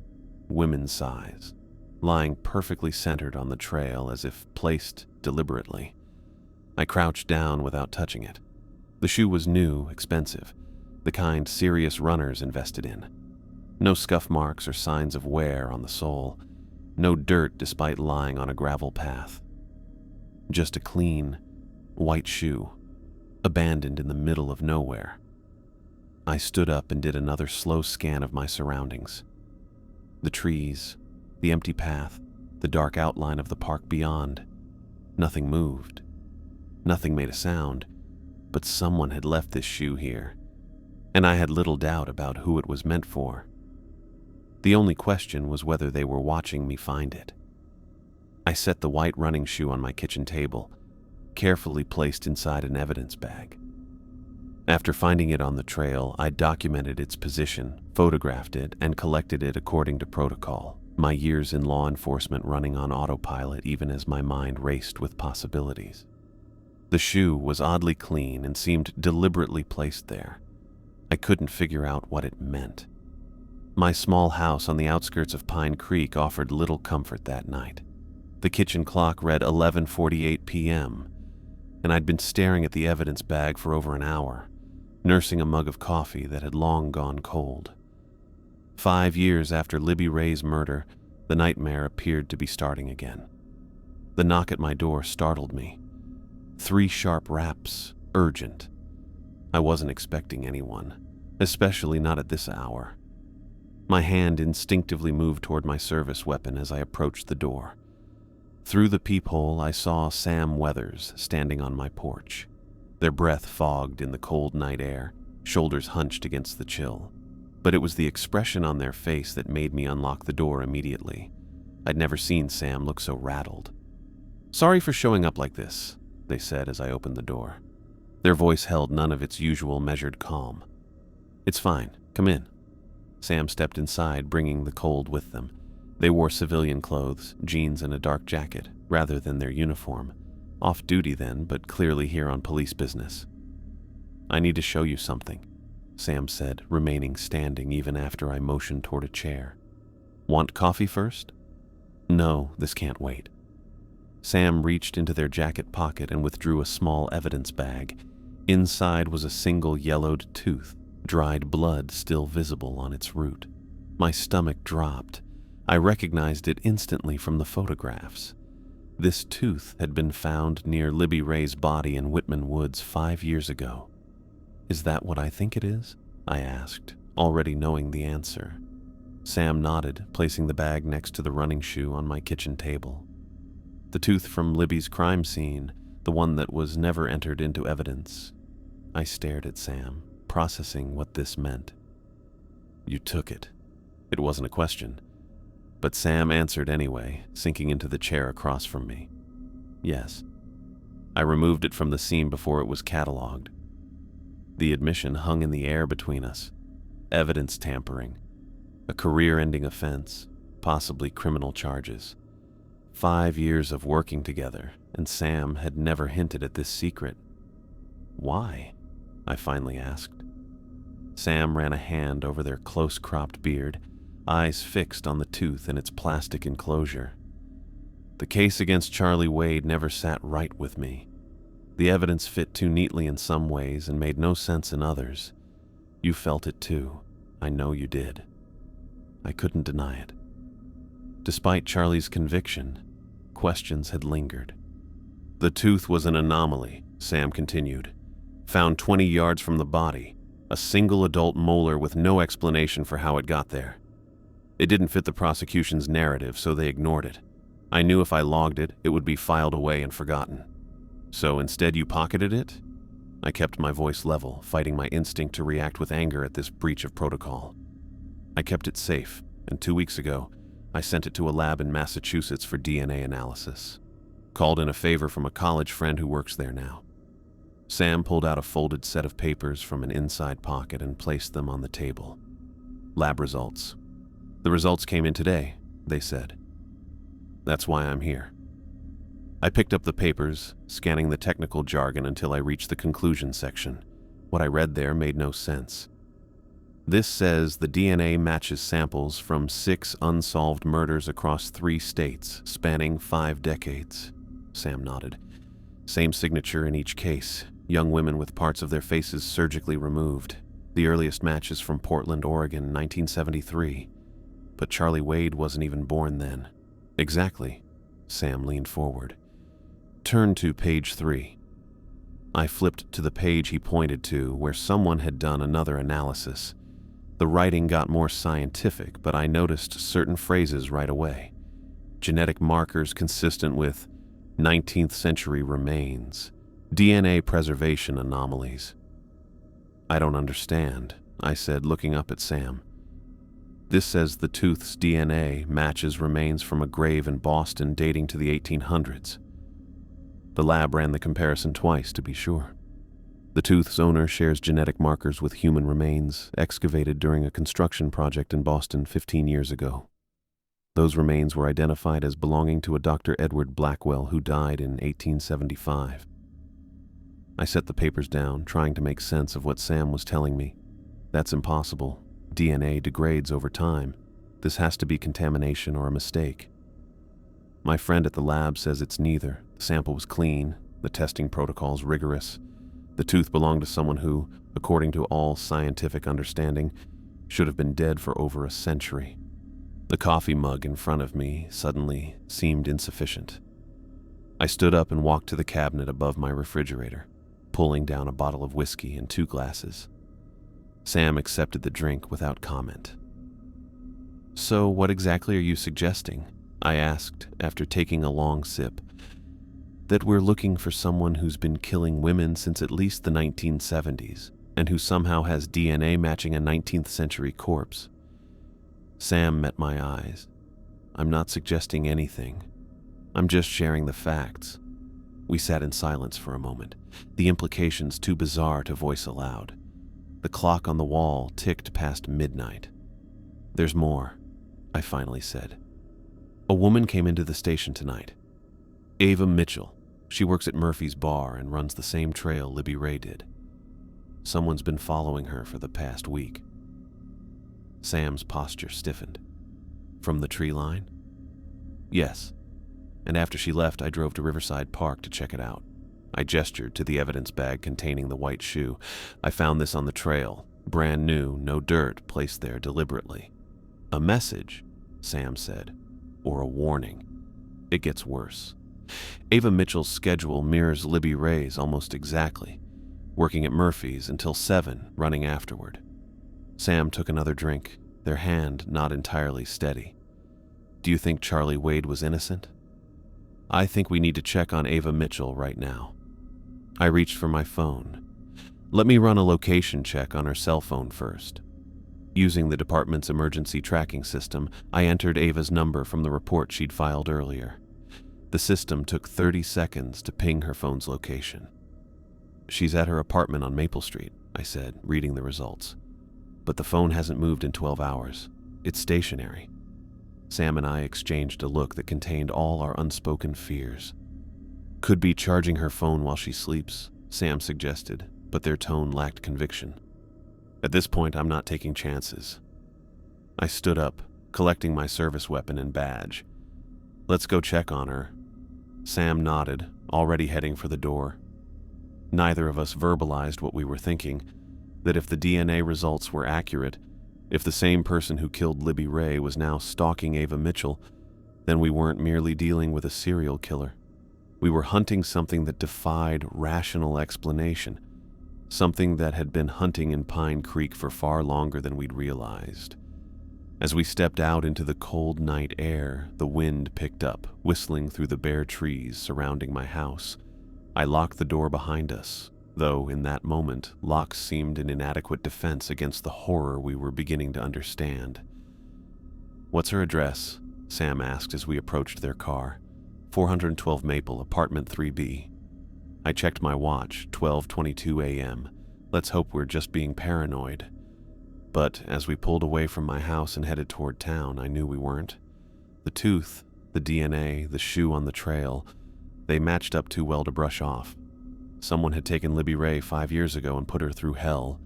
women's size, lying perfectly centered on the trail as if placed deliberately. I crouched down without touching it. The shoe was new, expensive, the kind serious runners invested in. No scuff marks or signs of wear on the sole, no dirt despite lying on a gravel path. Just a clean, white shoe, abandoned in the middle of nowhere. I stood up and did another slow scan of my surroundings. The trees, the empty path, the dark outline of the park beyond. Nothing moved. Nothing made a sound, but someone had left this shoe here, and I had little doubt about who it was meant for. The only question was whether they were watching me find it. I set the white running shoe on my kitchen table, carefully placed inside an evidence bag. After finding it on the trail, I documented its position, photographed it, and collected it according to protocol, my years in law enforcement running on autopilot even as my mind raced with possibilities. The shoe was oddly clean and seemed deliberately placed there. I couldn't figure out what it meant. My small house on the outskirts of Pine Creek offered little comfort that night. The kitchen clock read 11:48 p.m., and I'd been staring at the evidence bag for over an hour, nursing a mug of coffee that had long gone cold. 5 years after Libby Ray's murder, the nightmare appeared to be starting again. The knock at my door startled me. 3 sharp raps, urgent. I wasn't expecting anyone, especially not at this hour. My hand instinctively moved toward my service weapon as I approached the door. Through the peephole, I saw Sam Weathers standing on my porch, their breath fogged in the cold night air, shoulders hunched against the chill. But it was the expression on their face that made me unlock the door immediately. I'd never seen Sam look so rattled. "Sorry for showing up like this," they said as I opened the door. Their voice held none of its usual measured calm. "It's fine. Come in." Sam stepped inside, bringing the cold with them. They wore civilian clothes, jeans and a dark jacket, rather than their uniform. Off duty then, but clearly here on police business. "I need to show you something," Sam said, remaining standing even after I motioned toward a chair. "Want coffee first?" "No, this can't wait." Sam reached into their jacket pocket and withdrew a small evidence bag. Inside was a single yellowed tooth, dried blood still visible on its root. My stomach dropped. I recognized it instantly from the photographs. This tooth had been found near Libby Ray's body in Whitman Woods 5 years ago. "Is that what I think it is?" I asked, already knowing the answer. Sam nodded, placing the bag next to the running shoe on my kitchen table. "The tooth from Libby's crime scene, the one that was never entered into evidence." I stared at Sam, processing what this meant. "You took it." It wasn't a question. But Sam answered anyway, sinking into the chair across from me. "Yes. I removed it from the scene before it was cataloged." The admission hung in the air between us. Evidence tampering. A career-ending offense, possibly criminal charges. 5 years of working together, and Sam had never hinted at this secret. "Why?" I finally asked. Sam ran a hand over their close-cropped beard, eyes fixed on the tooth and its plastic enclosure. "The case against Charlie Wade never sat right with me. The evidence fit too neatly in some ways and made no sense in others. You felt it too. I know you did." I couldn't deny it. Despite Charlie's conviction, questions had lingered. "The tooth was an anomaly," Sam continued. "Found 20 yards from the body, a single adult molar with no explanation for how it got there. It didn't fit the prosecution's narrative, so they ignored it. I knew if I logged it, it would be filed away and forgotten. So instead you pocketed it?" I kept my voice level, fighting my instinct to react with anger at this breach of protocol. "I kept it safe, and 2 weeks ago, I sent it to a lab in Massachusetts for DNA analysis. Called in a favor from a college friend who works there now." Sam pulled out a folded set of papers from an inside pocket and placed them on the table. "Lab results. The results came in today," they said. "That's why I'm here." I picked up the papers, scanning the technical jargon until I reached the conclusion section. What I read there made no sense. "This says the DNA matches samples from 6 unsolved murders across 3 states, spanning 5 decades. Sam nodded. "Same signature in each case. Young women with parts of their faces surgically removed. The earliest match is from Portland, Oregon, 1973. But Charlie Wade wasn't even born then." "Exactly." Sam leaned forward. "Turn to page 3. I flipped to the page he pointed to, where someone had done another analysis. The writing got more scientific, but I noticed certain phrases right away. Genetic markers consistent with 19th century remains, DNA preservation anomalies. "I don't understand," I said, looking up at Sam. "This says the tooth's DNA matches remains from a grave in Boston dating to the 1800s. The lab ran the comparison twice to be sure." The tooth's owner shares genetic markers with human remains excavated during a construction project in Boston 15 years ago. Those remains were identified as belonging to a Dr. Edward Blackwell who died in 1875. I set the papers down, trying to make sense of what Sam was telling me. That's impossible. DNA degrades over time. This has to be contamination or a mistake. My friend at the lab says it's neither. The sample was clean, the testing protocols rigorous. The tooth belonged to someone who, according to all scientific understanding, should have been dead for over a century. The coffee mug in front of me suddenly seemed insufficient. I stood up and walked to the cabinet above my refrigerator, pulling down a bottle of whiskey and 2 glasses. Sam accepted the drink without comment. "So what exactly are you suggesting?" I asked after taking a long sip. "That we're looking for someone who's been killing women since at least the 1970s, and who somehow has DNA matching a 19th century corpse." Sam met my eyes. "I'm not suggesting anything. I'm just sharing the facts." We sat in silence for a moment, the implications too bizarre to voice aloud. The clock on the wall ticked past midnight. "There's more," I finally said. "A woman came into the station tonight. Ava Mitchell. She works at Murphy's Bar and runs the same trail Libby Ray did. Someone's been following her for the past week." Sam's posture stiffened. "From the tree line?" "Yes. And after she left, I drove to Riverside Park to check it out." I gestured to the evidence bag containing the white shoe. "I found this on the trail, brand new, no dirt, placed there deliberately." "A message," Sam said, "or a warning. It gets worse. Ava Mitchell's schedule mirrors Libby Ray's almost exactly, working at Murphy's until 7, running afterward." Sam took another drink, their hand not entirely steady. "Do you think Charlie Wade was innocent?" "I think we need to check on Ava Mitchell right now." I reached for my phone. "Let me run a location check on her cell phone first." Using the department's emergency tracking system, I entered Ava's number from the report she'd filed earlier. The system took 30 seconds to ping her phone's location. "She's at her apartment on Maple Street," I said, reading the results. "But the phone hasn't moved in 12 hours. It's stationary." Sam and I exchanged a look that contained all our unspoken fears. "Could be charging her phone while she sleeps," Sam suggested, but their tone lacked conviction. "At this point, I'm not taking chances." I stood up, collecting my service weapon and badge. "Let's go check on her." Sam nodded, already heading for the door. Neither of us verbalized what we were thinking, that if the DNA results were accurate, if the same person who killed Libby Ray was now stalking Ava Mitchell, then we weren't merely dealing with a serial killer. We were hunting something that defied rational explanation, something that had been hunting in Pine Creek for far longer than we'd realized. As we stepped out into the cold night air, the wind picked up, whistling through the bare trees surrounding my house. I locked the door behind us, though in that moment, locks seemed an inadequate defense against the horror we were beginning to understand. "What's her address?" Sam asked as we approached their car. 412 Maple, apartment 3B. I checked my watch, 12:22 a.m. Let's hope we're just being paranoid. But as we pulled away from my house and headed toward town, I knew we weren't. The tooth, the DNA, the shoe on the trail, they matched up too well to brush off. Someone had taken Libby Ray 5 years ago and put her through hell.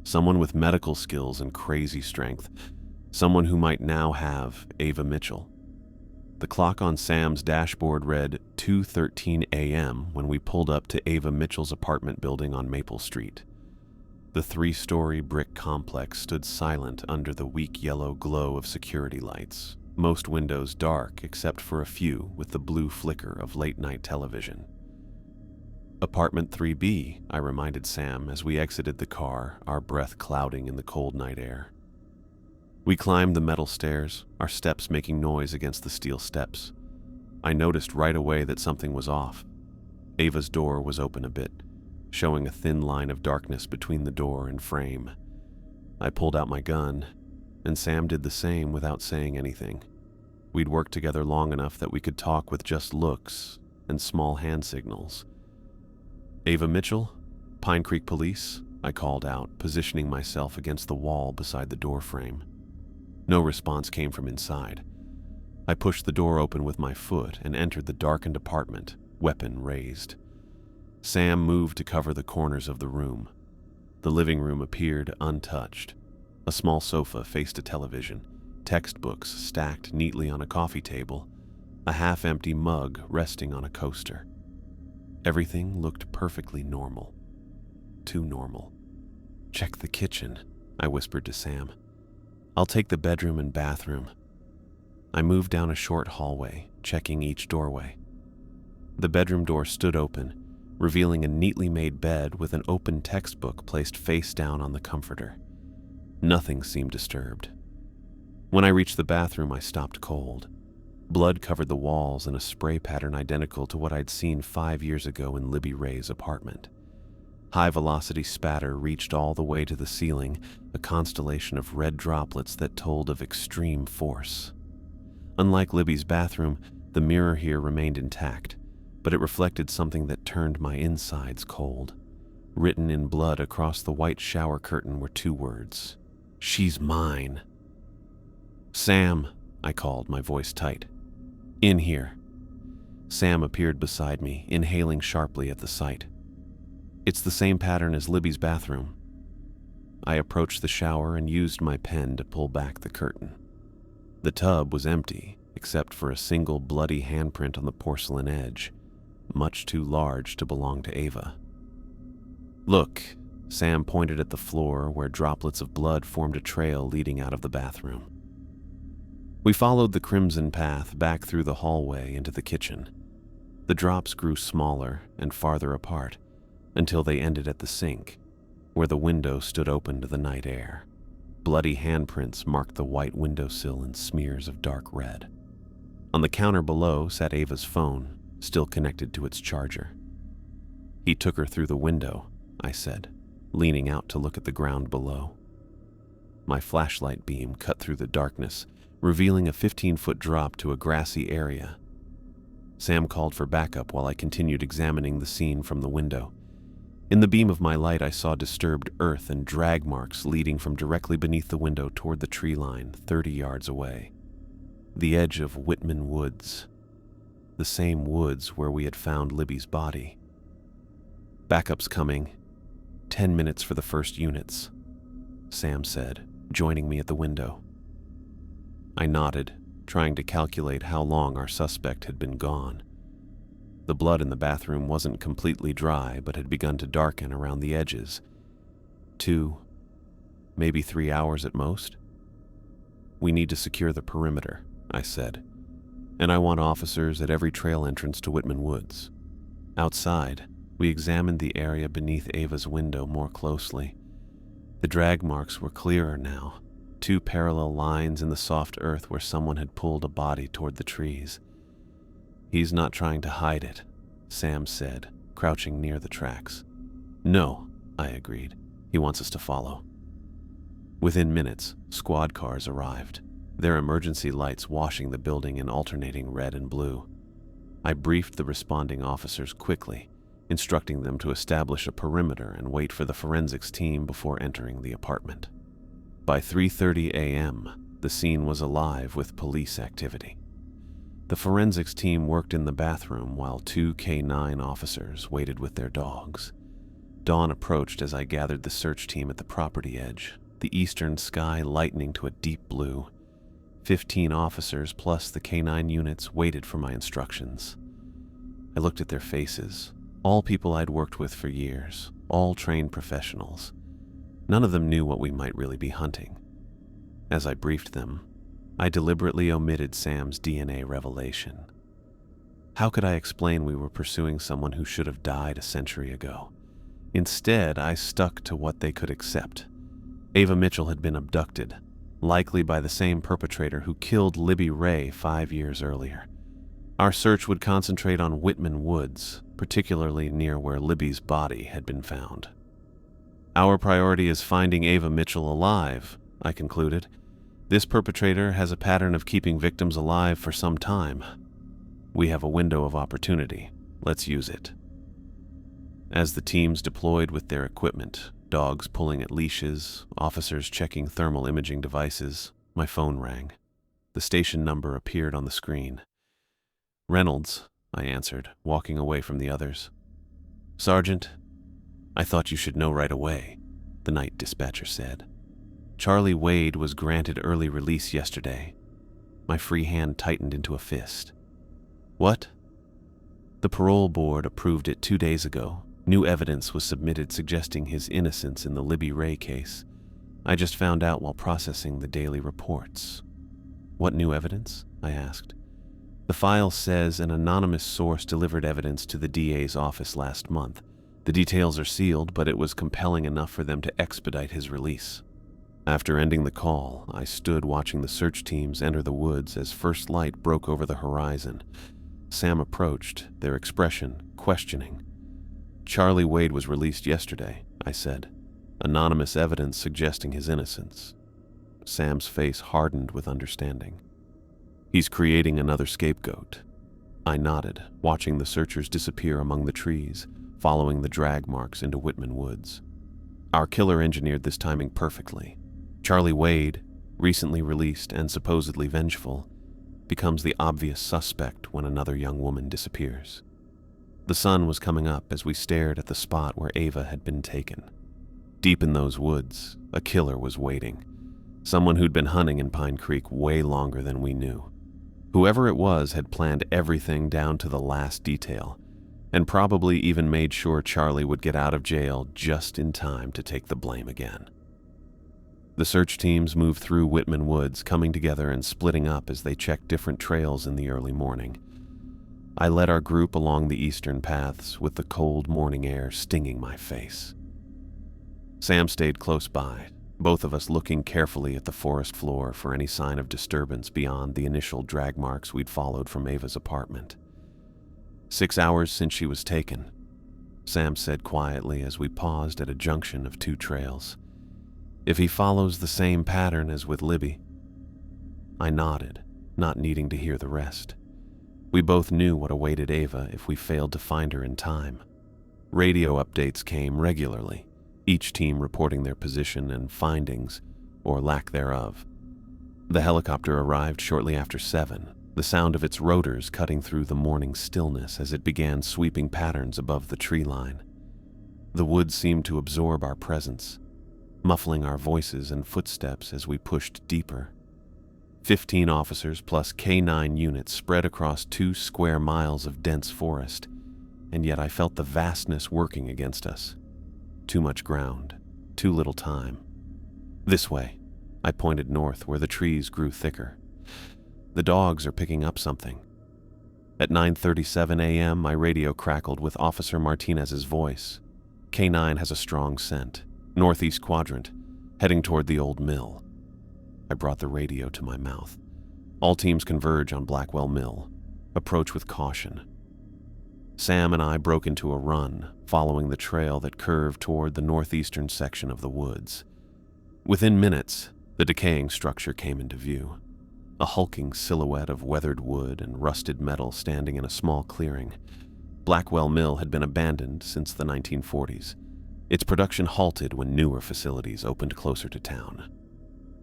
Someone with medical skills and crazy strength. Someone who might now have Ava Mitchell. The clock on Sam's dashboard read 2:13 a.m. when we pulled up to Ava Mitchell's apartment building on Maple Street. The 3-story brick complex stood silent under the weak yellow glow of security lights, most windows dark except for a few with the blue flicker of late-night television. "Apartment 3B, I reminded Sam as we exited the car, our breath clouding in the cold night air. We climbed the metal stairs, our steps making noise against the steel steps. I noticed right away that something was off. Ava's door was open a bit, showing a thin line of darkness between the door and frame. I pulled out my gun, and Sam did the same without saying anything. We'd worked together long enough that we could talk with just looks and small hand signals. "Ava Mitchell?" Pine Creek Police? I called out, positioning myself against the wall beside the door frame. No response came from inside. I pushed the door open with my foot and entered the darkened apartment, weapon raised. Sam moved to cover the corners of the room. The living room appeared untouched. A small sofa faced a television, textbooks stacked neatly on a coffee table, a half-empty mug resting on a coaster. Everything looked perfectly normal. Too normal. "Check the kitchen," I whispered to Sam. "I'll take the bedroom and bathroom." I moved down a short hallway, checking each doorway. The bedroom door stood open, revealing a neatly made bed with an open textbook placed face down on the comforter. Nothing seemed disturbed. When I reached the bathroom, I stopped cold. Blood covered the walls in a spray pattern identical to what I'd seen 5 years ago in Libby Ray's apartment. High-velocity spatter reached all the way to the ceiling, a constellation of red droplets that told of extreme force. Unlike Libby's bathroom, the mirror here remained intact, but it reflected something that turned my insides cold. Written in blood across the white shower curtain were 2 words: "She's mine." "Sam," I called, my voice tight. "In here." Sam appeared beside me, inhaling sharply at the sight. "It's the same pattern as Libby's bathroom." I approached the shower and used my pen to pull back the curtain. The tub was empty, except for a single bloody handprint on the porcelain edge, much too large to belong to Ava. "Look," Sam pointed at the floor where droplets of blood formed a trail leading out of the bathroom. We followed the crimson path back through the hallway into the kitchen. The drops grew smaller and farther apart until they ended at the sink, where the window stood open to the night air. Bloody handprints marked the white windowsill in smears of dark red. On the counter below sat Ava's phone, still connected to its charger. "He took her through the window," I said, leaning out to look at the ground below. My flashlight beam cut through the darkness, revealing a 15-foot drop to a grassy area. Sam called for backup while I continued examining the scene from the window. In the beam of my light, I saw disturbed earth and drag marks leading from directly beneath the window toward the tree line 30 yards away. The edge of Whitman Woods. The same woods where we had found Libby's body. "Backup's coming. 10 minutes for the first units," Sam said, joining me at the window. I nodded, trying to calculate how long our suspect had been gone. The blood in the bathroom wasn't completely dry, but had begun to darken around the edges. 2, maybe 3 hours at most. "We need to secure the perimeter," I said, "and I want officers at every trail entrance to Whitman Woods." Outside, we examined the area beneath Ava's window more closely. The drag marks were clearer now, 2 parallel lines in the soft earth where someone had pulled a body toward the trees. "He's not trying to hide it," Sam said, crouching near the tracks. "No," I agreed. "He wants us to follow." Within minutes, squad cars arrived, their emergency lights washing the building in alternating red and blue. I briefed the responding officers quickly, instructing them to establish a perimeter and wait for the forensics team before entering the apartment. By 3:30 a.m., the scene was alive with police activity. The forensics team worked in the bathroom while 2 K9 officers waited with their dogs. Dawn approached as I gathered the search team at the property edge, the eastern sky lightening to a deep blue. 15 officers plus the K9 units waited for my instructions. I looked at their faces, all people I'd worked with for years, all trained professionals. None of them knew what we might really be hunting. As I briefed them, I deliberately omitted Sam's DNA revelation. How could I explain we were pursuing someone who should have died a century ago? Instead, I stuck to what they could accept. Ava Mitchell had been abducted, likely by the same perpetrator who killed Libby Ray 5 years earlier. Our search would concentrate on Whitman Woods, particularly near where Libby's body had been found. "Our priority is finding Ava Mitchell alive," I concluded. "This perpetrator has a pattern of keeping victims alive for some time. We have a window of opportunity. Let's use it." As the teams deployed with their equipment, dogs pulling at leashes, officers checking thermal imaging devices, my phone rang. The station number appeared on the screen. "Reynolds," I answered, walking away from the others. "Sergeant, I thought you should know right away," the night dispatcher said. "Charlie Wade was granted early release yesterday." My free hand tightened into a fist. "What?" "The parole board approved it 2 days ago. New evidence was submitted suggesting his innocence in the Libby Ray case. I just found out while processing the daily reports." "What new evidence?" I asked. "The file says an anonymous source delivered evidence to the DA's office last month. The details are sealed, but it was compelling enough for them to expedite his release." After ending the call, I stood watching the search teams enter the woods as first light broke over the horizon. Sam approached, their expression questioning. "Charlie Wade was released yesterday," I said. "Anonymous evidence suggesting his innocence." Sam's face hardened with understanding. "He's creating another scapegoat." I nodded, watching the searchers disappear among the trees, following the drag marks into Whitman Woods. Our killer engineered this timing perfectly. Charlie Wade, recently released and supposedly vengeful, becomes the obvious suspect when another young woman disappears. The sun was coming up as we stared at the spot where Ava had been taken. Deep in those woods, a killer was waiting. Someone who'd been hunting in Pine Creek way longer than we knew. Whoever it was had planned everything down to the last detail, and probably even made sure Charlie would get out of jail just in time to take the blame again. The search teams moved through Whitman Woods, coming together and splitting up as they checked different trails in the early morning. I led our group along the eastern paths, with the cold morning air stinging my face. Sam stayed close by, both of us looking carefully at the forest floor for any sign of disturbance beyond the initial drag marks we'd followed from Ava's apartment. 6 hours since she was taken, Sam said quietly as we paused at a junction of 2 trails. "If he follows the same pattern as with Libby." I nodded, not needing to hear the rest. We both knew what awaited Ava if we failed to find her in time. Radio updates came regularly, each team reporting their position and findings, or lack thereof. The helicopter arrived shortly after 7, the sound of its rotors cutting through the morning stillness as it began sweeping patterns above the tree line. The woods seemed to absorb our presence, muffling our voices and footsteps as we pushed deeper. 15 officers plus K9 units spread across 2 square miles of dense forest, and yet I felt the vastness working against us. Too much ground, too little time. "This way," I pointed north where the trees grew thicker. "The dogs are picking up something." At 9:37 a.m., my radio crackled with Officer Martinez's voice. "K9 has a strong scent. Northeast quadrant, heading toward the old mill." I brought the radio to my mouth. "All teams converge on Blackwell Mill. Approach with caution." Sam and I broke into a run, following the trail that curved toward the northeastern section of the woods. Within minutes, the decaying structure came into view. A hulking silhouette of weathered wood and rusted metal standing in a small clearing. Blackwell Mill had been abandoned since the 1940s. Its production halted when newer facilities opened closer to town.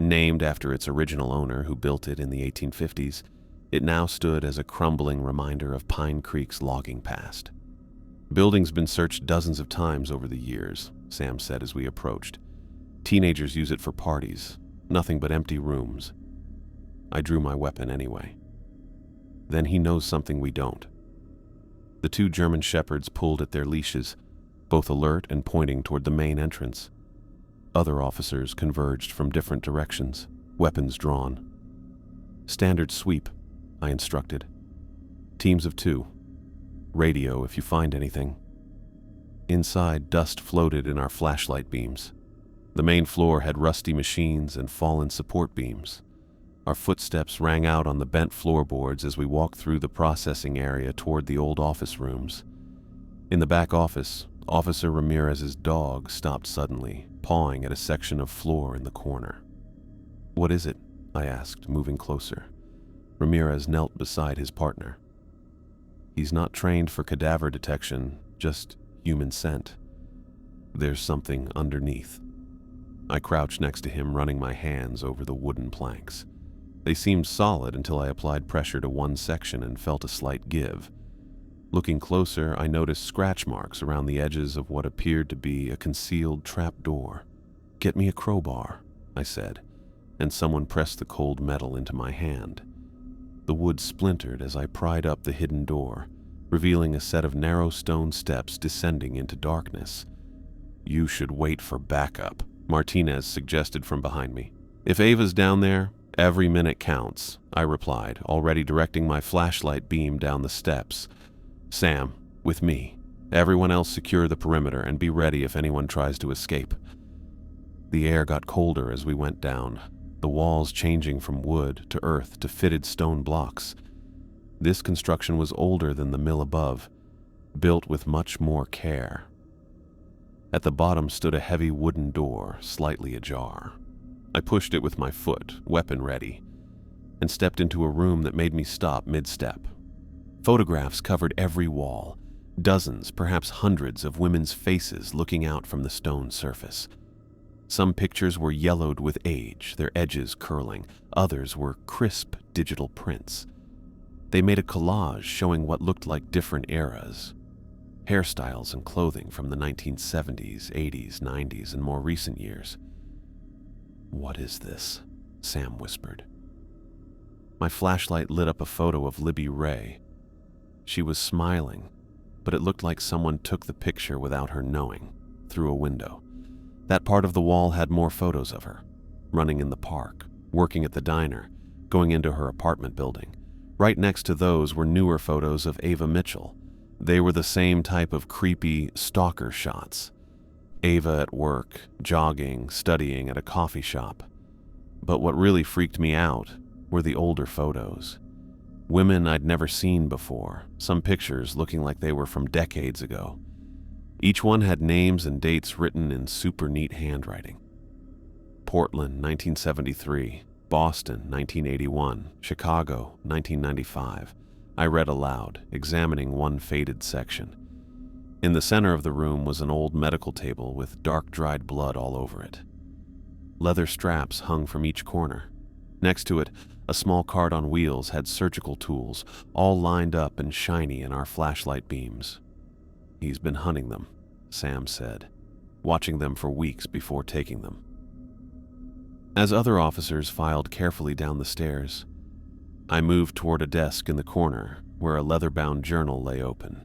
Named after its original owner who built it in the 1850s, it now stood as a crumbling reminder of Pine Creek's logging past. "Building's been searched dozens of times over the years," Sam said as we approached. "Teenagers use it for parties, nothing but empty rooms." I drew my weapon anyway. "Then he knows something we don't." The 2 German shepherds pulled at their leashes, both alert and pointing toward the main entrance. Other officers converged from different directions, weapons drawn. "Standard sweep," I instructed. "Teams of 2. Radio if you find anything." Inside, dust floated in our flashlight beams. The main floor had rusty machines and fallen support beams. Our footsteps rang out on the bent floorboards as we walked through the processing area toward the old office rooms. In the back office, Officer Ramirez's dog stopped suddenly, pawing at a section of floor in the corner. "What is it?" I asked, moving closer. Ramirez knelt beside his partner. "He's not trained for cadaver detection, just human scent. There's something underneath. I crouched next to him, running my hands over the wooden planks. They seemed solid until I applied pressure to one section and felt a slight give. Looking closer, I noticed scratch marks around the edges of what appeared to be a concealed trap door. "Get me a crowbar," I said, and someone pressed the cold metal into my hand. The wood splintered as I pried up the hidden door, revealing a set of narrow stone steps descending into darkness. "You should wait for backup," Martinez suggested from behind me. "If Ava's down there, every minute counts," I replied, already directing my flashlight beam down the steps. "Sam, with me. Everyone else secure the perimeter and be ready if anyone tries to escape." The air got colder as we went down, the walls changing from wood to earth to fitted stone blocks. This construction was older than the mill above, built with much more care. At the bottom stood a heavy wooden door, slightly ajar. I pushed it with my foot, weapon ready, and stepped into a room that made me stop mid-step. Photographs covered every wall, dozens, perhaps hundreds of women's faces looking out from the stone surface. Some pictures were yellowed with age, their edges curling. Others were crisp digital prints. They made a collage showing what looked like different eras. Hairstyles and clothing from the 1970s, 80s, 90s, and more recent years. "What is this?" Sam whispered. My flashlight lit up a photo of Libby Ray. She was smiling, but it looked like someone took the picture without her knowing, through a window. That part of the wall had more photos of her, running in the park, working at the diner, going into her apartment building. Right next to those were newer photos of Ava Mitchell. They were the same type of creepy stalker shots. Ava at work, jogging, studying at a coffee shop. But what really freaked me out were the older photos. Women I'd never seen before, some pictures looking like they were from decades ago. Each one had names and dates written in super neat handwriting. Portland, 1973. Boston, 1981. Chicago, 1995. I read aloud, examining one faded section. In the center of the room was an old medical table with dark dried blood all over it. Leather straps hung from each corner. Next to it, a small cart on wheels had surgical tools, all lined up and shiny in our flashlight beams. "He's been hunting them," Sam said, "watching them for weeks before taking them." As other officers filed carefully down the stairs, I moved toward a desk in the corner where a leather-bound journal lay open.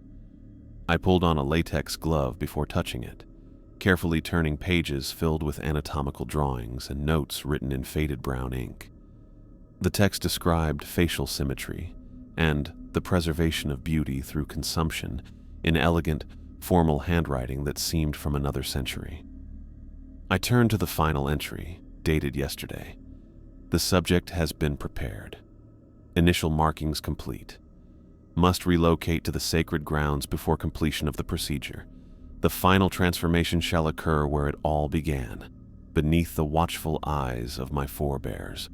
I pulled on a latex glove before touching it, carefully turning pages filled with anatomical drawings and notes written in faded brown ink. The text described facial symmetry and the preservation of beauty through consumption in elegant, formal handwriting that seemed from another century. I turned to the final entry, dated yesterday. "The subject has been prepared. Initial markings complete. Must relocate to the sacred grounds before completion of the procedure. The final transformation shall occur where it all began, beneath the watchful eyes of my forebears."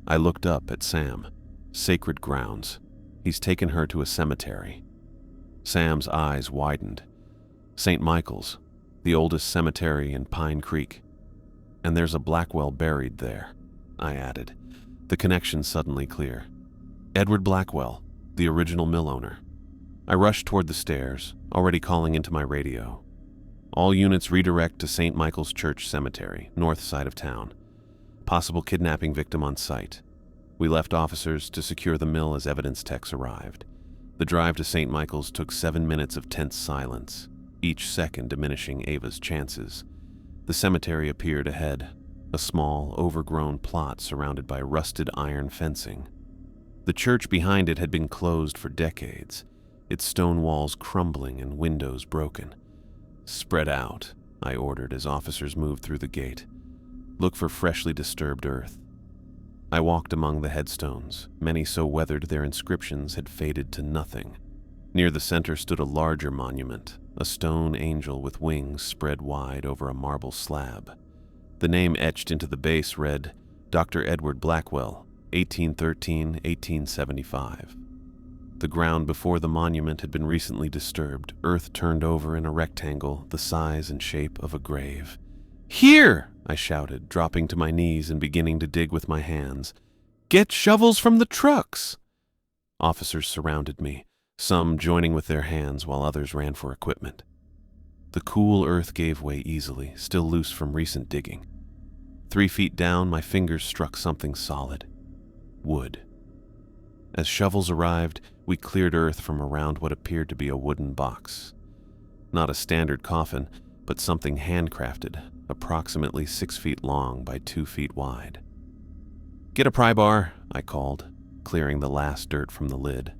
I looked up at Sam. "Sacred grounds. He's taken her to a cemetery." Sam's eyes widened. "St. Michael's, the oldest cemetery in Pine Creek. And there's a Blackwell buried there," I added, the connection suddenly clear. "Edward Blackwell, the original mill owner." I rushed toward the stairs, already calling into my radio. "All units redirect to St. Michael's Church Cemetery, north side of town. Possible kidnapping victim on site." We left officers to secure the mill as evidence techs arrived. The drive to St. Michael's took 7 minutes of tense silence, each second diminishing Ava's chances. The cemetery appeared ahead, a small, overgrown plot surrounded by rusted iron fencing. The church behind it had been closed for decades, its stone walls crumbling and windows broken. "Spread out," I ordered as officers moved through the gate. "Look for freshly disturbed earth." I walked among the headstones, many so weathered their inscriptions had faded to nothing. Near the center stood a larger monument, a stone angel with wings spread wide over a marble slab. The name etched into the base read, "Dr. Edward Blackwell, 1813-1875. The ground before the monument had been recently disturbed, earth turned over in a rectangle the size and shape of a grave. "Here!" I shouted, dropping to my knees and beginning to dig with my hands. "Get shovels from the trucks!" Officers surrounded me, some joining with their hands while others ran for equipment. The cool earth gave way easily, still loose from recent digging. 3 feet down, my fingers struck something solid. Wood. As shovels arrived, we cleared earth from around what appeared to be a wooden box. Not a standard coffin, but something handcrafted, approximately 6 feet long by 2 feet wide. "Get a pry bar," I called, clearing the last dirt from the lid.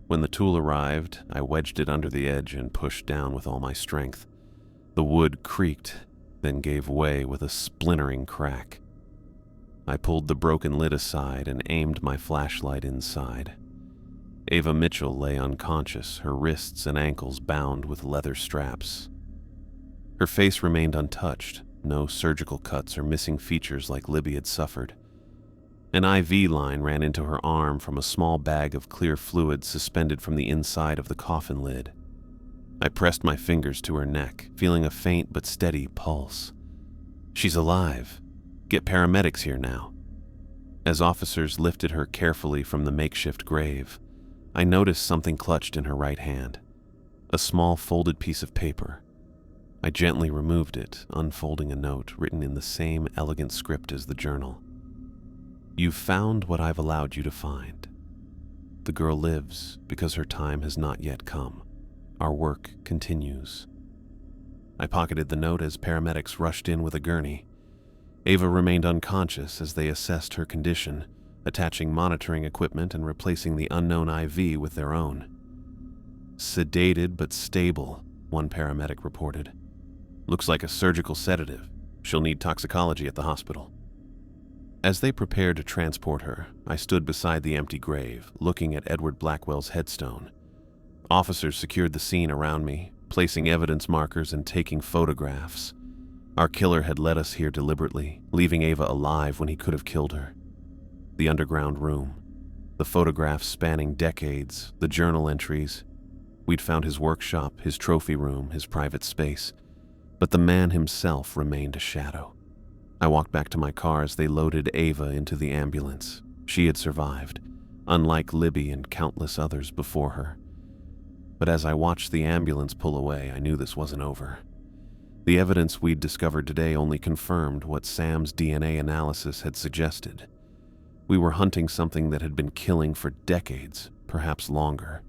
When the tool arrived, I wedged it under the edge and pushed down with all my strength. The wood creaked, then gave way with a splintering crack. I pulled the broken lid aside and aimed my flashlight inside. Ava Mitchell lay unconscious, her wrists and ankles bound with leather straps. Her face remained untouched, no surgical cuts or missing features like Libby had suffered. An IV line ran into her arm from a small bag of clear fluid suspended from the inside of the coffin lid. I pressed my fingers to her neck, feeling a faint but steady pulse. "She's alive. Get paramedics here now." As officers lifted her carefully from the makeshift grave, I noticed something clutched in her right hand. A small folded piece of paper. I gently removed it, unfolding a note written in the same elegant script as the journal. "You've found what I've allowed you to find. The girl lives because her time has not yet come. Our work continues." I pocketed the note as paramedics rushed in with a gurney. Ava remained unconscious as they assessed her condition, attaching monitoring equipment and replacing the unknown IV with their own. "Sedated but stable," one paramedic reported. "Looks like a surgical sedative. She'll need toxicology at the hospital." As they prepared to transport her, I stood beside the empty grave, looking at Edward Blackwell's headstone. Officers secured the scene around me, placing evidence markers and taking photographs. Our killer had led us here deliberately, leaving Ava alive when he could have killed her. The underground room, the photographs spanning decades, the journal entries. We'd found his workshop, his trophy room, his private space, but the man himself remained a shadow. I walked back to my car as they loaded Ava into the ambulance. She had survived, unlike Libby and countless others before her. But as I watched the ambulance pull away, I knew this wasn't over. The evidence we'd discovered today only confirmed what Sam's DNA analysis had suggested. We were hunting something that had been killing for decades, perhaps longer.